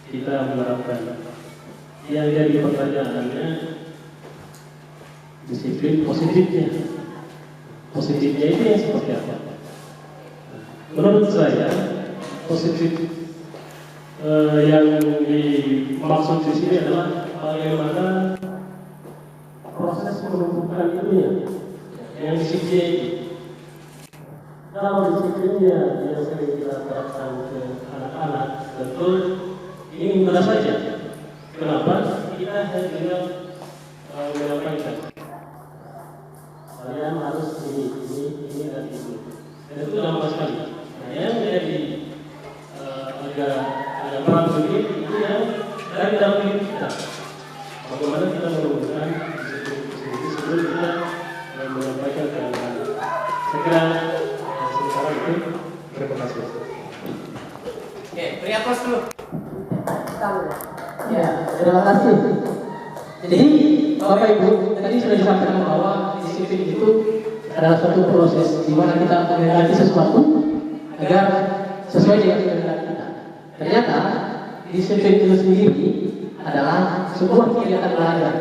kita menerapkan. Yang jadi pertanyaannya disiplin positifnya. Positifnya itu yang seperti apa? Menurut saya positif yang dimaksud di sini adalah bagaimana proses menumbuhkan itunya, yang disiplin itu. Kalau disiplinnya yang sering kita terapkan ke anak-anak, tentu ini mudah saja. Kenapa? Kita hanya menyampaikan. Kalian harus ini dan ini. Dan itu gampang sekali. Nah, yang menjadi agak berat sedikit itu yang dari dalam diri kita. Bagaimana kita menurunkan disiplin sebelum kita menyampaikan keadaan. Saya kira sementara itu terima kasih. Oke, beri aplaus dulu. Ya, terima kasih. Jadi, Bapak Ibu, tadi sudah disampaikan bahwa disiplin itu adalah suatu proses di mana kita menghendaki sesuatu agar sesuai dengan kehendak kita. Ternyata disiplin itu sendiri adalah sebuah kegiatan belajar.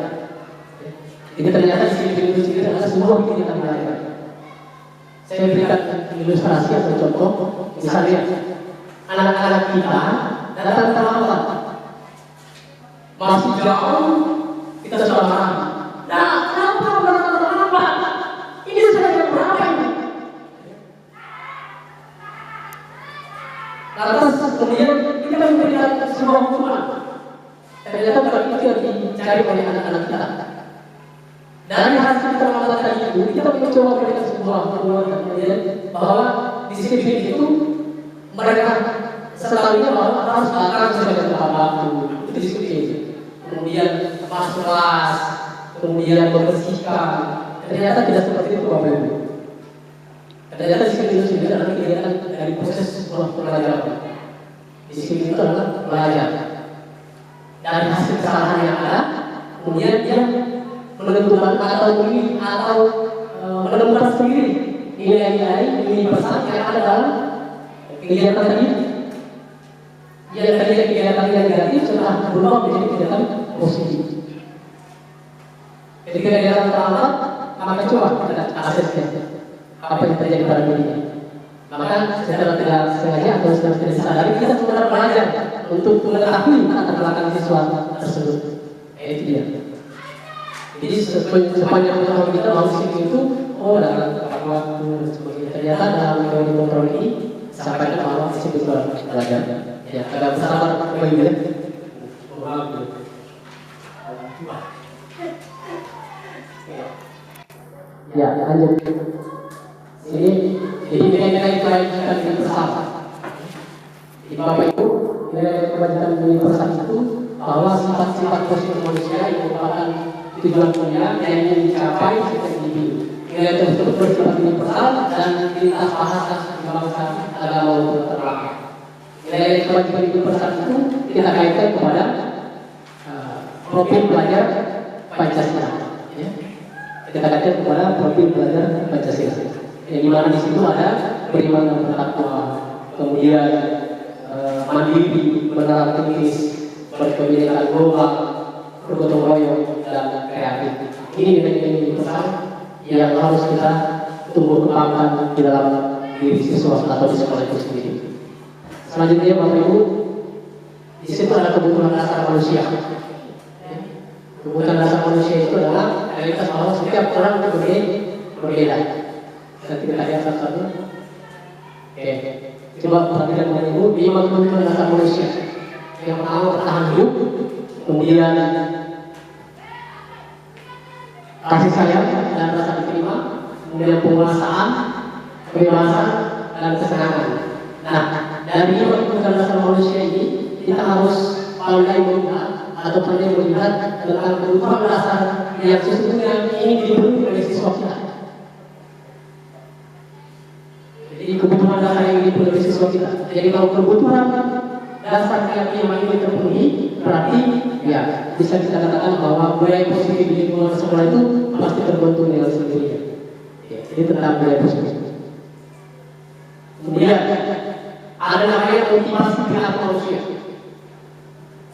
Jadi ternyata disiplin itu sendiri adalah sebuah kegiatan belajar. Saya berikan ilustrasi atau contoh, misalnya anak-anak kita datang terlambat, masih jauh kita sudah marah. Nah, kenapa datang terlambat? Ini sudah jam berapa ini? Lantas kemudian kita memberikan sebuah hukuman. Ternyata bukan itu yang dicari oleh anak-anak kita. Dari hasil terlambat itu kita mencoba memberikan sebuah hukuman kemudian bahwa disiplin itu mereka selalunya bahwa harus makan sesuai dengan waktu. Itu disiplin. Kemudian masuk kelas, kemudian membersihkan. Ternyata tidak seperti itu Bapak Ibu. Ternyata disiplin itu sendiri adalah kegiatan dari proses sebuah pelajaran. Disiplin itu adalah belajar dari hasil kesalahan yang ada, kemudian dia menentukan atau menemukan sendiri nilai-nilai, ini pesan yang ada dalam kegiatan tadi. Yang tadinya kegiatan yang negatif setelah berubah menjadi kegiatan positif. Ketika kegiatan terlambat, maka coba kita asesmen apa yang terjadi pada dirinya. Maka secara tidak sengaja atau secara tidak sadar kita sebenarnya belajar untuk mengetahui latar belakang siswa tersebut. Itu dia. Jadi sepanjang pengetahuan kita bahwa disiplin itu dalam waktu dan sebagainya. Ternyata dalam teori kontrol ini sampaikan bahwa disiplin itu belajar. Ya, agak bersabar Bapak Ibu ya. Ya, lanjut. Jadi nilai-nilai kebaikan yang bersama. Bapak Ibu, nilai kebajikan universal itu bahwa sifat-sifat positif manusia yang merupakan tujuan mulia yang ingin dicapai secara individu. Nilai tersebut bersifat universal dan lintas bahasa, bangsa, agama maupun terlapor. Nilai kewajiban universal itu kita kaitkan kepada profil belajar Pancasila. Ya. Kita kaitkan kepada profil belajar Pancasila. Yang dimana di situ ada beriman dan bertakwa, kemudian mandiri, menerap teknis, berkebinekaan global, bergotong royong dan kreatif. Ini nilai-nilai universal yang harus kita tumbuh kembangkan di dalam diri siswa atau di sekolah itu sendiri. Selanjutnya Bapak Ibu, di situ ada kebutuhan dasar manusia. Kebutuhan dasar manusia itu adalah realitas bahwa setiap orang berbeda. Nanti kita lihat satu-satu. Oke, coba perhatikan Bapak Ibu, 5 kebutuhan dasar manusia. Yang pertama bertahan hidup, kemudian kasih sayang dan rasa diterima, kemudian penguasaan, kebebasan dan kesenangan. Nah, dari kebutuhan dasar manusia ini kita harus pandai melihat atau pandai melihat tentang kebutuhan dasar yang sesungguhnya ini dipenuhi oleh siswa kita. Jadi kebutuhan dasar yang dipenuhi oleh siswa kita. Jadi kalau kebutuhan dasar yang ini terpenuhi, berarti ya bisa kita katakan bahwa budaya positif di lingkungan sekolah itu pasti terbentuk dengan sendirinya. Ini tentang budaya positif. Kemudian ada namanya motivasi perilaku manusia.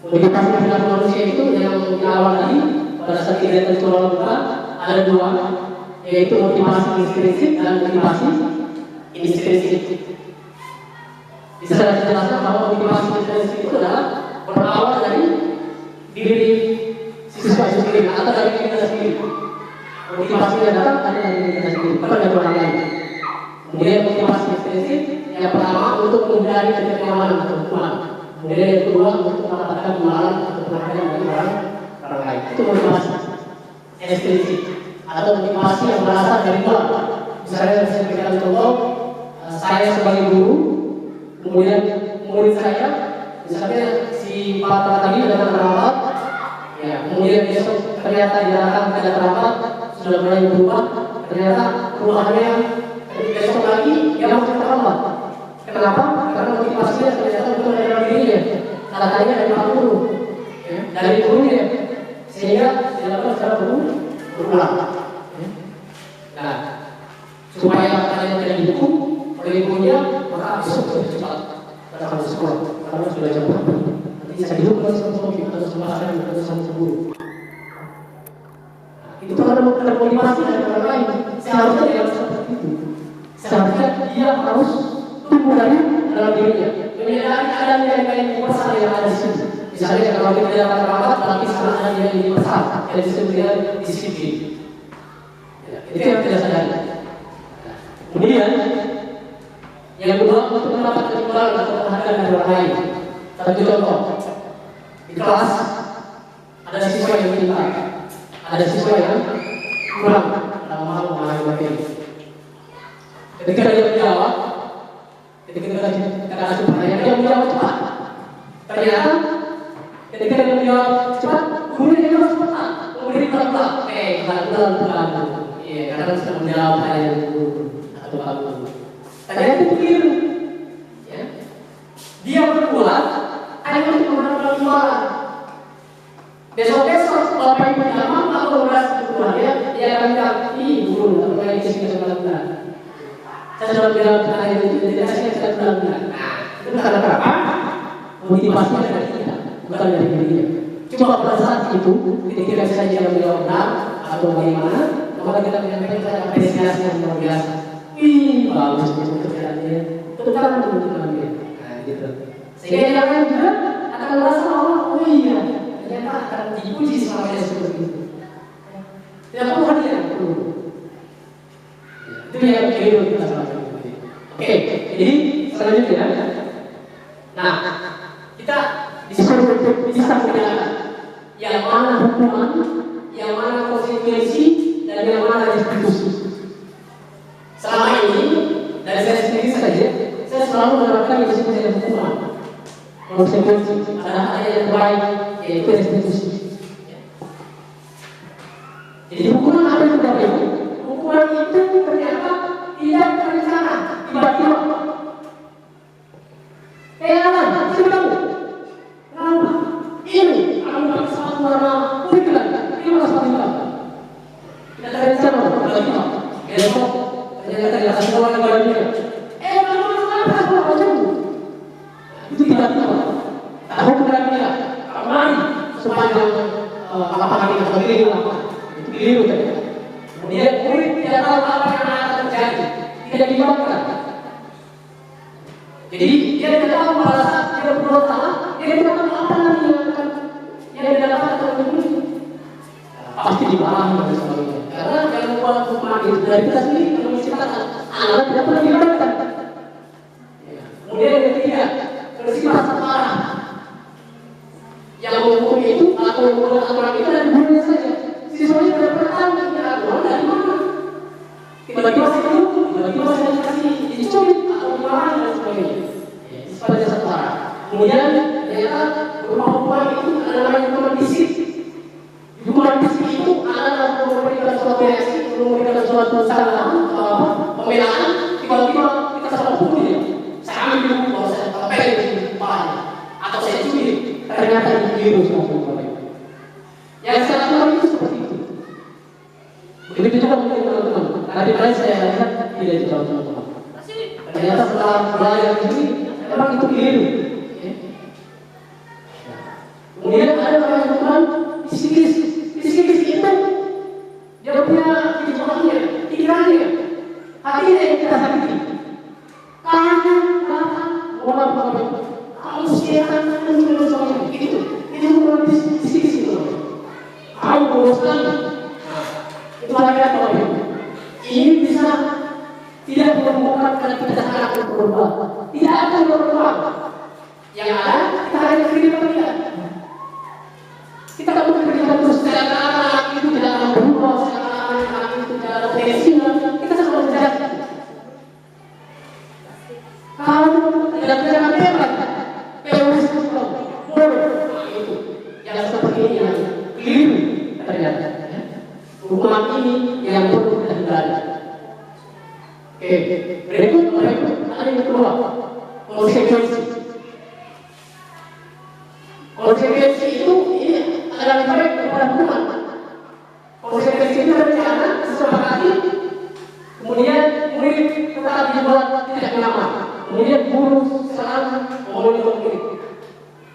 Motivasi perilaku manusia itu yang di awal tadi pada saat kegiatan sekolah buka ada 2, yaitu motivasi intrinsik dan motivasi intrinsik. Bisa dijelaskan bahwa motivasi intrinsik itu adalah berawal dari diri siswa itu sendiri atau dari diri kita sendiri. Motivasi yang datang ada dari diri kita sendiri, bukan dari orang lain. Kemudian motivasi intrinsik yang pertama untuk menghindari ketidaknyamanan atau hukuman. Kemudian yang kedua untuk mengatakan melarang atau perhatian dari orang lain. Itu motivasi ekstrinsi atau motivasi yang berasal dari luar. Misalnya saya berikan contoh, saya sebagai guru, kemudian murid saya, misalnya si Pak tadi datang terlambat, ya, kemudian besok ternyata dia datang tidak terlambat, sudah mulai berubah, ternyata perubahannya besok lagi dia masih terlambat. Kenapa? Karena motivasinya ternyata bukan dari dalam dirinya, katanya dari Pak Guru, ya, dari gurunya, sehingga dilakukan secara berulang. Nah, supaya kalian tidak dihukum oleh gurunya, maka besok sudah cepat datang ke sekolah karena sudah jam berapa. Nanti saya dihukum sama kita sama saya atau sama guru. Itu karena termotivasi dari orang lain. Seharusnya dia harus seperti itu. Seharusnya dia harus tumbuh dari dalam dirinya, menyadari ada nilai-nilai besar yang ada di situ. Misalnya kalau kita tidak akan terlambat, tapi sekarang ada nilai besar yang disebut dengan disiplin. Itu yang tidak sadari. Kemudian yang kedua untuk mendapatkan imbalan atau perhatian dari orang lain. Satu contoh, di kelas ada siswa yang pintar, ada siswa yang kurang dalam hal memahami materi. Ketika dia menjawab, ketika kita kasih pertanyaan, dia menjawab cepat. Ternyata ketika dia menjawab cepat, gurunya juga cepat memberi pelan-pelan. Pelan-pelan. Iya, karena sudah menjawab pertanyaan guru atau Pak Guru. Ternyata itu keliru. Ya. Dia berbuat hanya untuk mendapatkan imbalan. Besok-besok Bapak Ibu Imam atau beras kebutuhannya, dia akan bilang, ih guru, apa yang disini bulan-bulan. Saya sudah bilang pertanyaan itu tidak saya bulan-bulan. Nah, itu karena apa? Motivasinya dari kita, bukan dari dirinya. Coba pada saat itu, ketika saya tidak menjawab benar atau bagaimana, maka kita menyampaikan apresiasi yang luar biasa. Ih, bagus pekerjaannya. Itu kan menentukan dia. Nah, gitu. Sehingga yang lain juga akan merasa oh iya, ternyata akan dipuji selama dia seperti itu. Tidak perlu hadir. Itu yang keliru kita sampaikan. Oke, jadi selanjutnya, nah kita disuruh untuk bisa membedakan yang mana hukuman, yang mana konsekuensi, dan yang mana restitusi. Selama ini dari saya sendiri saja, saya selalu menerapkan yang disebut dengan hukuman, konsekuensi. Ada yang terbaik yaitu restitusi. Jadi hukuman apa itu Bapak Ibu? Hukuman itu ternyata tidak terencana, tiba-tiba. Alan, siapa kamu? Kenapa? Ini kamu pakai sepatu warna putih lagi. Ini mana sepatu hitam? Tidak terencana, tiba-tiba. Besok ternyata tidak kasih tahu lagi bajunya. Kamu kenapa kalau bajumu? Itu tiba-tiba. Tahu bukan dia. Kemari sepanjang lapangan ini atau kiri lapangan. Itu keliru tadi. Kemudian murid tidak tahu apa yang akan terjadi, tidak dimakan. Jadi dia tidak tahu pada saat dia berbuat salah, dia tidak tahu apa yang dia dapat atau begini. Pasti dimarahi dan sebagainya. Karena yang membuat hukuman itu dari kita sendiri yang menciptakan anak tidak pernah dimakan. Kemudian yang ketiga, bersifat marah. Yang menghukum itu atau yang membuat aturan itu dari gurunya saja. Siswanya tidak pernah tahu ini aturan dari mana. Tiba-tiba saya dihukum, tiba-tiba saya dikasih dicubit atau dimarahi dan sebagainya. Sepanjang satu arah. Kemudian ternyata berupa hukuman itu ada namanya hukuman disiplin. Hukuman disiplin itu adalah memberikan suatu reaksi, memberikan suatu saran atau pembelaan. Tiba-tiba kita salah hukum dia. Saya ambil hukum bahwa saya kepel di kepalanya atau saya cubit. Ternyata itu keliru semua. Yang saya lakukan itu seperti itu. Begitu juga mungkin teman-teman. Tadi kali saya lihat tidak itu teman-teman. Ternyata setelah belajar di sini, memang itu keliru. Kemudian ada orang hukuman psikis. Psikis itu dia punya kejiwaannya, pikirannya, hatinya yang kita sakiti. Kamu setan dan sebagainya. Itu hukuman psikis itu. Kamu bosan. Itu lagi apa? Ini bisa tidak menemukan karena kita akan berubah. Tidak akan berubah. Yang ada kita hanya kredit atau tidak. Kita tak boleh kredit terus secara anak itu tidak akan berubah, secara anak itu tidak ada potensinya. Kita selalu menjaga. Kalau tidak berjalan hebat, teroris itu boleh. Itu yang seperti ini yang keliru ternyata. Hukuman ini yang perlu kita hindari. Oke, berikut ada yang kedua, konsekuensi. Konsekuensi itu ini adalah efek kepada hukuman. Konsekuensi itu berencana disepakati, kemudian murid tetap dibuat tidak nyaman, kemudian guru selalu memonitor murid.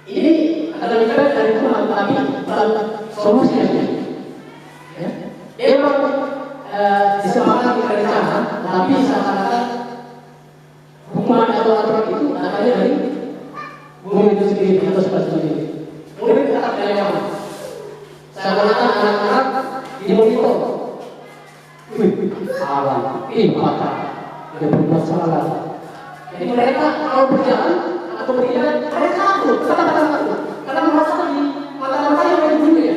Ini adalah efek dari hukuman, tapi bukan solusinya. Memang disepakati berencana, tapi seakan-akan hukuman atau aturan itu datangnya dari guru itu sendiri atau sekolah sendiri. Murid tetap tidak nyaman. Seakan-akan anak-anak dimonitor. Salah, patah, dia berbuat salah. Jadi mereka kalau berjalan atau berjalan, mereka takut, takut, karena merasa di mata-mata yang ada gurunya.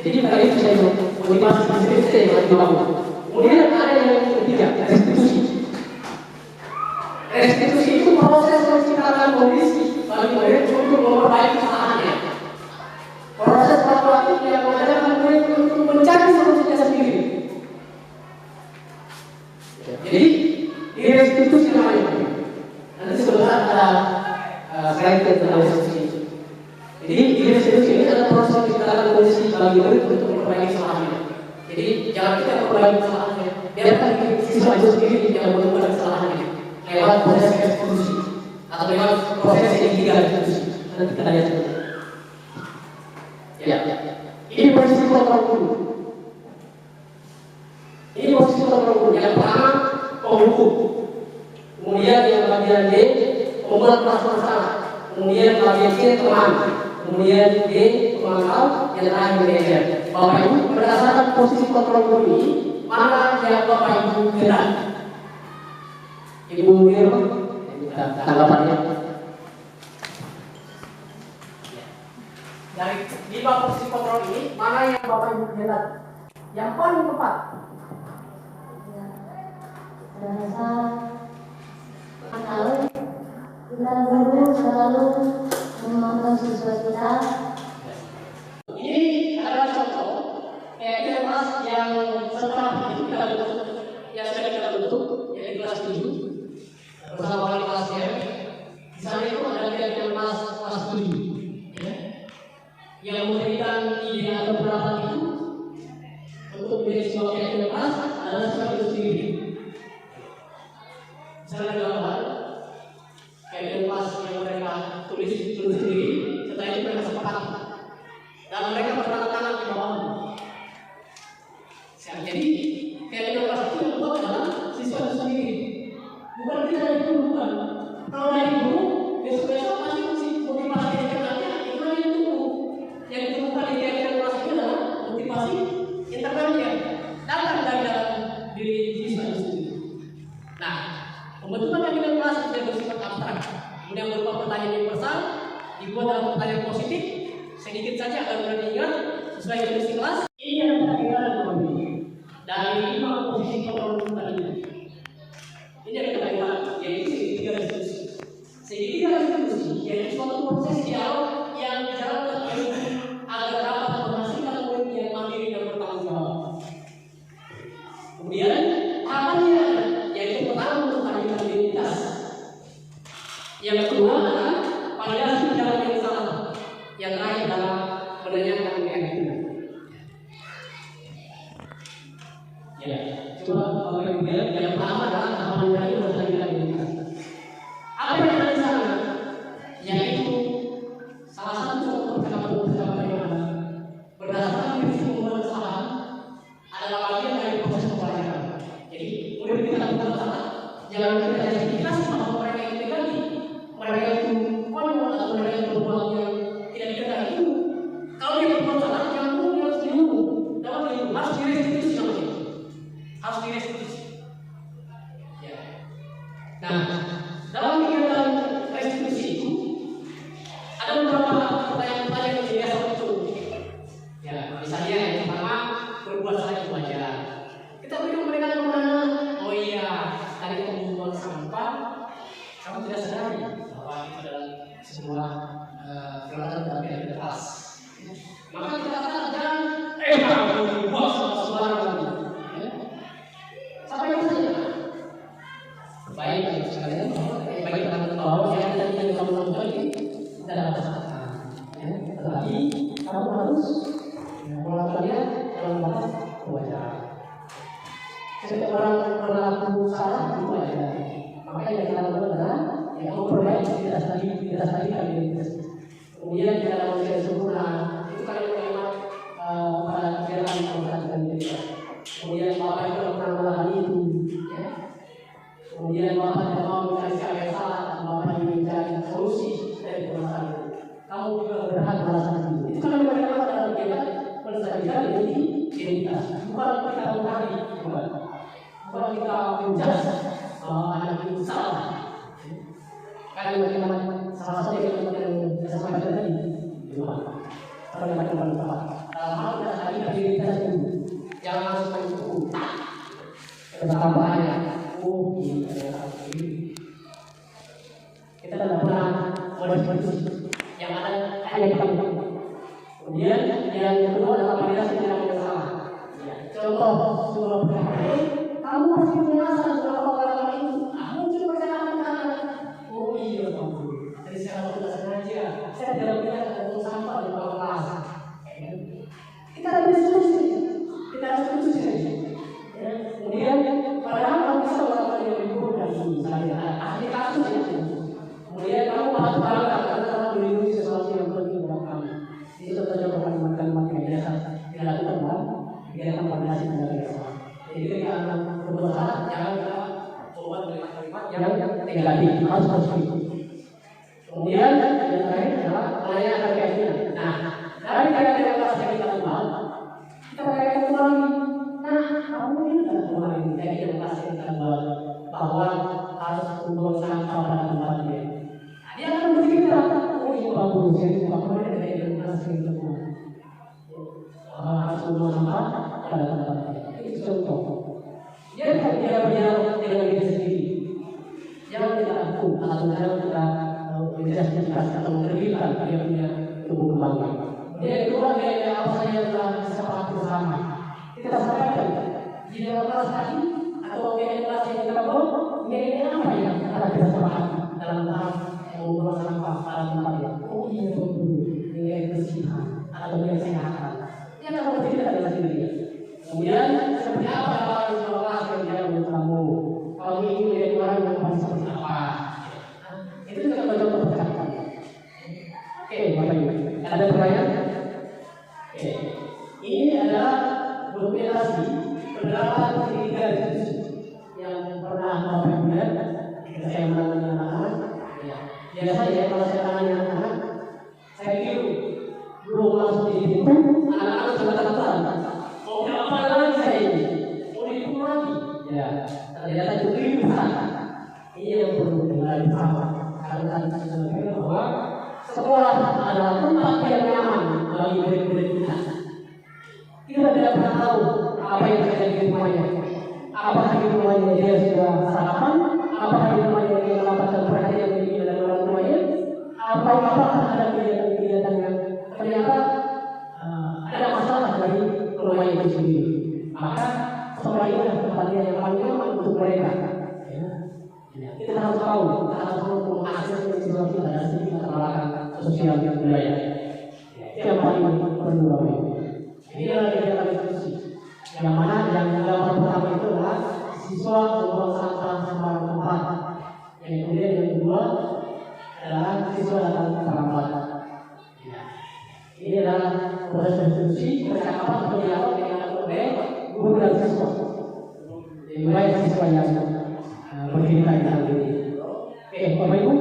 Jadi kali itu saya motivasi diri saya yang dibangun. Kemudian ada yang ketiga, restitusi. Restitusi itu proses menciptakan kondisi bagi murid untuk memperbaiki kesalahannya. Proses proaktif yang mengajarkan murid untuk mencari solusinya sendiri. Jadi di restitusi namanya. Nanti sebentar ada slide tentang restitusi. Jadi di restitusi ini adalah proses menciptakan kondisi bagi murid untuk memperbaiki kesalahannya. Jadi jangan kita memperbaiki kesalahannya, biarkan siswa itu sendiri yang menemukan kesalahannya lewat proses restitusi atau lewat proses yang ketiga restitusi. Nanti kita lihat dulu. Ya, ini posisi kontrol guru. Ini posisi kontrol guru. Yang pertama penghukum, kemudian yang bagian D membuat masalah, kemudian bagian C teman, kemudian D pemantau, yang terakhir manajer. Bapak Ibu berdasarkan posisi kontrol guru ini, mana yang Bapak Ibu gerak? Ibu Mir, tanggapannya. Dari 5 posisi kontrol ini, mana yang Bapak Ibu gerak? Yang paling tepat? Saya rasa kita guru selalu memantau siswa kita. Ini adalah contoh kelas yang setelah itu kita bentuk, yang sudah kita bentuk, yaitu kelas 7 bersama wali kelasnya. Di sana itu ada kelas 7 ya, yang memberikan ide atau pendapat itu untuk menjadi sebuah kelas adalah sebuah itu sendiri. Misalnya gambar kelas yang mereka tulis sendiri, setelah itu mereka sepakat dan mereka bertanda tangan di bawah. Jadi kelas itu yang membuat adalah siswa sendiri, bukan kita dari guru, bukan. Kalau dari guru besok pasti motivasi yang kenalnya itu dari guru. Yang ditemukan di kelas itu adalah motivasi internalnya, datang dari dalam diri siswa itu sendiri. Nah, pembentukan yang kita kelas itu bersifat abstrak, kemudian berupa pertanyaan universal, dibuat dalam pertanyaan positif, sedikit saja agar mudah diingat sesuai definisi kelas. Ini yang kita kira dari 5 posisi kontrol tadi. Ini yang kita kira, yaitu segitiga restitusi. Segitiga restitusi yaitu suatu proses dialog yang dijalankan oleh agar dapat menghasilkan murid yang mandiri dan bertanggung jawab. Kemudian tahapannya yaitu pertama menentukan identitas. Yang kedua adalah validasi jalan yang salah. Yang terakhir adalah menanyakan keyakinan. Ya, coba Bapak Ibu lihat yang pertama adalah tahapan tadi sudah kita identitas. Apa yang ada di sana? Yaitu salah satu percakapan yang ada berdasarkan prinsip pembuatan kesalahan adalah bagian dari proses pembelajaran. Jadi murid kita bukan salah, jangan kita justifikasi sama mereka yang diganti, mereka itu konyol atau mereka yang berbuat yang tidak dikenal itu. Kalau dia berbuat salah, jangan dia harus dihukum, dapat dihukum, harus direstitusi namanya, harus direstitusi. Ya. kamu harus melakukannya dalam batas kewajaran. Setiap orang berlaku salah itu ada. Maka yang kita lakukan adalah memperbaiki kita tadi kami. Kemudian kita manusia sempurna itu kalimat pada kebenaran pengetahuan kita. Kemudian Bapak itu pernah melakukan itu. Ya. Kemudian Bapak tidak mau mencari siapa yang salah, Bapak ingin mencari solusi dari permasalahan itu. Kamu juga berhak merasakan itu. Itu kan mereka dalam kita melestarikan identitas. Bukan kita mencari, bukan kita menjas anak itu salah. Kan bagaimana salah satu yang saya sampaikan tadi, itu kalimat yang paling tepat. Hal kita tadi identitas itu jangan langsung mencukup. Tambahannya, ini adalah ini. Kita tidak pernah modus yang ada hanya kita. Kemudian yang kedua adalah kualitas yang tidak salah. Contoh sebuah perkara kamu pasti punya asal sebuah perkara ini. Kamu cuma percakapan. Oh iya kamu. Jadi saya tidak sengaja. Saya tidak punya ketemu sampah di bawah kelas. Kita ada diskusi. Kita harus diskusi. Kemudian padahal kamu bisa melakukan yang lebih buruk dari ini. Misalnya ahli kasus ya. Kemudian kamu harus bangga karena kamu melindungi sesuatu yang penting buat kamu. Itu contoh kalimat-kalimat yang biasa dilakukan dalam kegiatan koordinasi negara kesehatan. Jadi ketika anak berbuat salah, jangan kita coba dengan kalimat yang negatif, harus positif. Kemudian yang terakhir adalah menanyakan keyakinan. Nah, dari keyakinan yang kita kenal, kita kayak mengulangi. Nah, kamu ini tidak mengulangi keyakinan yang kita buat bahwa harus membuang sampah pada tempatnya. Dia akan berpikir, oh ini bagus, ini bagus, ini harus kita buat. Harus membuang sampah pada tempatnya. Itu contoh. Dia berdialog dengan diri sendiri. Jangan kita takut atau jangan kita menjadikan atau menerbitkan dia punya tubuh kembang. Dia kedua dia apa saja telah disepakati bersama. Kita sampaikan di dalam kelas tadi atau di kelas yang kita bawa, ini apa yang telah kita sepakati dalam tahap membuang sampah pada tempatnya. Oh iya betul, nilai kebersihan atau nilai kesehatan. Dia akan berpikir adalah sendiri. Kemudian seperti apa yang kelas yang dia menurut kamu? Kamu ingin menjadi orang yang paling seperti apa? Itu juga contoh percakapan. Oke, Bapak Ibu, ada pertanyaan? Oke, ini adalah dokumentasi penerapan tiga institusi yang pernah Bapak Ibu lihat ketika saya menangani anak-anak. Biasa ya kalau saya menangani anak-anak, saya kira belum langsung di pintu, anak-anak sudah ketakutan. Oh, apa lagi saya ini? Oh, dihukum lagi. Ya, ternyata itu lebih besar. Ini yang perlu kita paham. Karena kita sudah bahwa sekolah adalah tempat yang nyaman bagi murid-murid kita. Kita tidak pernah tahu apa yang terjadi di rumahnya. Apakah di rumahnya dia sudah sarapan? Apakah di rumahnya dia mendapatkan perhatian dari orang tuanya? Atau apakah ada kegiatan-kegiatan yang ternyata ada masalah dari rumah itu sendiri? Maka sekolah ini adalah tempat yang paling nyaman untuk mereka. Kita harus tahu, kita harus mengakses sesuatu dari segi latar sosial budaya. Itu yang paling perlu Bapak Ibu. Ini adalah kegiatan diskusi. Yang mana yang gambar pertama itu adalah siswa membuang sampah sembarang tempat. Yang kemudian yang kedua adalah siswa datang terlambat. Ini adalah proses diskusi percakapan atau dialog yang oleh guru dan siswa. Mulai siswa yang bercerita di sana ini. Oke, Bapak Ibu,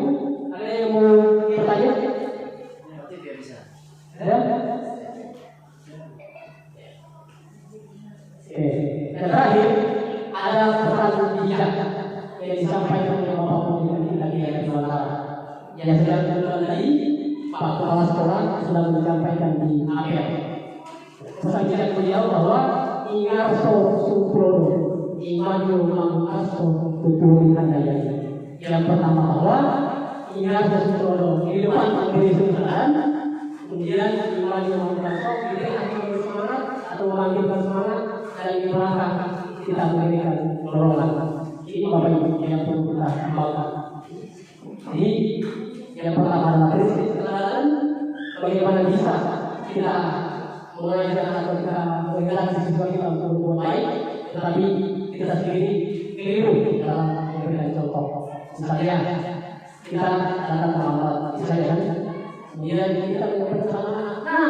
ada yang mau bertanya? Ada? Oke, dan terakhir ada pesan bijak yang disampaikan oleh Bapak Pemimpin tadi yang sementara. Yang sudah dilakukan tadi, Pak Kepala Sekolah sudah menyampaikan di akhir. Pesan bijak beliau bahwa ingarso suprodo, imanyo mangaso tutulikan daya. Yang pertama bahwa ingarso suprodo di depan diri sebenarnya, kemudian imanyo mangaso diri akan bersemangat atau memanggilkan semangat. Dan di belakang kita memberikan dorongan. Ini Bapak Ibu yang perlu kita kembangkan. Jadi yang pertama adalah prinsip keteladanan. Bagaimana bisa kita mengajarkan atau kita menggelar siswa kita untuk berbuat baik, tetapi kita sendiri keliru dalam memberikan contoh. Misalnya kita datang terlambat, misalnya kemudian kita menyampaikan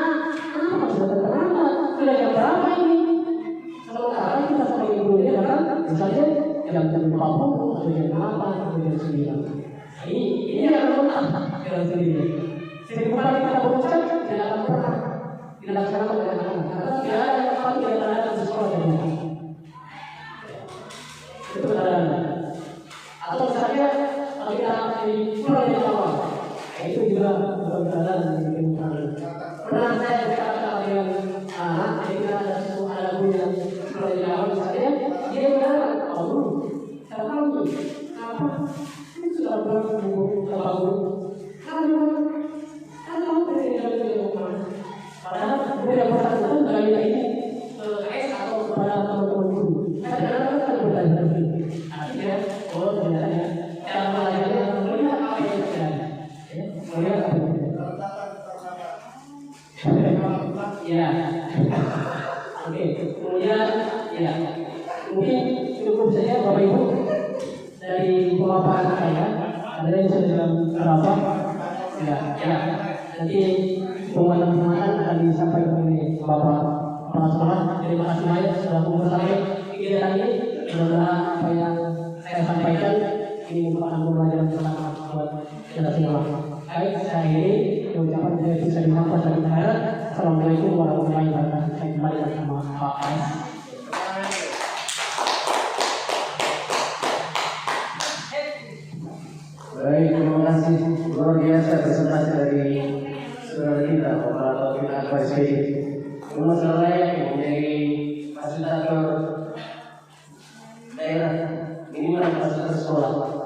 kenapa sudah terlambat? Sudah jam berapa ini? Sementara kita sebagai gurunya datang, misalnya jam 40 atau jam 8 atau jam 9. Ini akan menang dengan sendiri. Sehingga kita berucap tidak akan pernah dilaksanakan oleh anak-anak. Karena tidak ada yang dapat tidak ada di sekolah dan itu benar. Atau misalnya kalau kita di pulau yang awal, itu juga bukan benar dan bikin pernah saya berkata dengan anak, ketika ada guru yang pulau yang awal misalnya, dia benar, saya tahu apa ini sudah berapa guru padahal gue yang bersangkutan dengan ini ke S atau kepada teman-teman guru. Kadang-kadang kan bertanya artinya, oh ternyata ya, cara belajarnya melihat apa yang terjadi, melihat apa yang terjadi. Ya, oke. Kemudian, ya, mungkin cukup saja Bapak Ibu dari pemaparan saya. Ada yang sudah berapa? Ya. Nanti pengumuman akan disampaikan oleh Bapak Kepala Sekolah. Terima kasih banyak sudah kumpul sampai kegiatan ini. Mudah-mudahan apa yang saya sampaikan ini merupakan pembelajaran pertama buat kita semua. Baik, saya ini ucapan tidak bisa dinafas dan akhirat. Assalamualaikum warahmatullahi wabarakatuh. Saya kembali bersama Pak Ais. Baik, terima kasih luar biasa presentasi dari saudara kita Bapak Taufik Akbar SPD. Umur saya yang menjadi fasilitator daerah minimal fasilitas sekolah.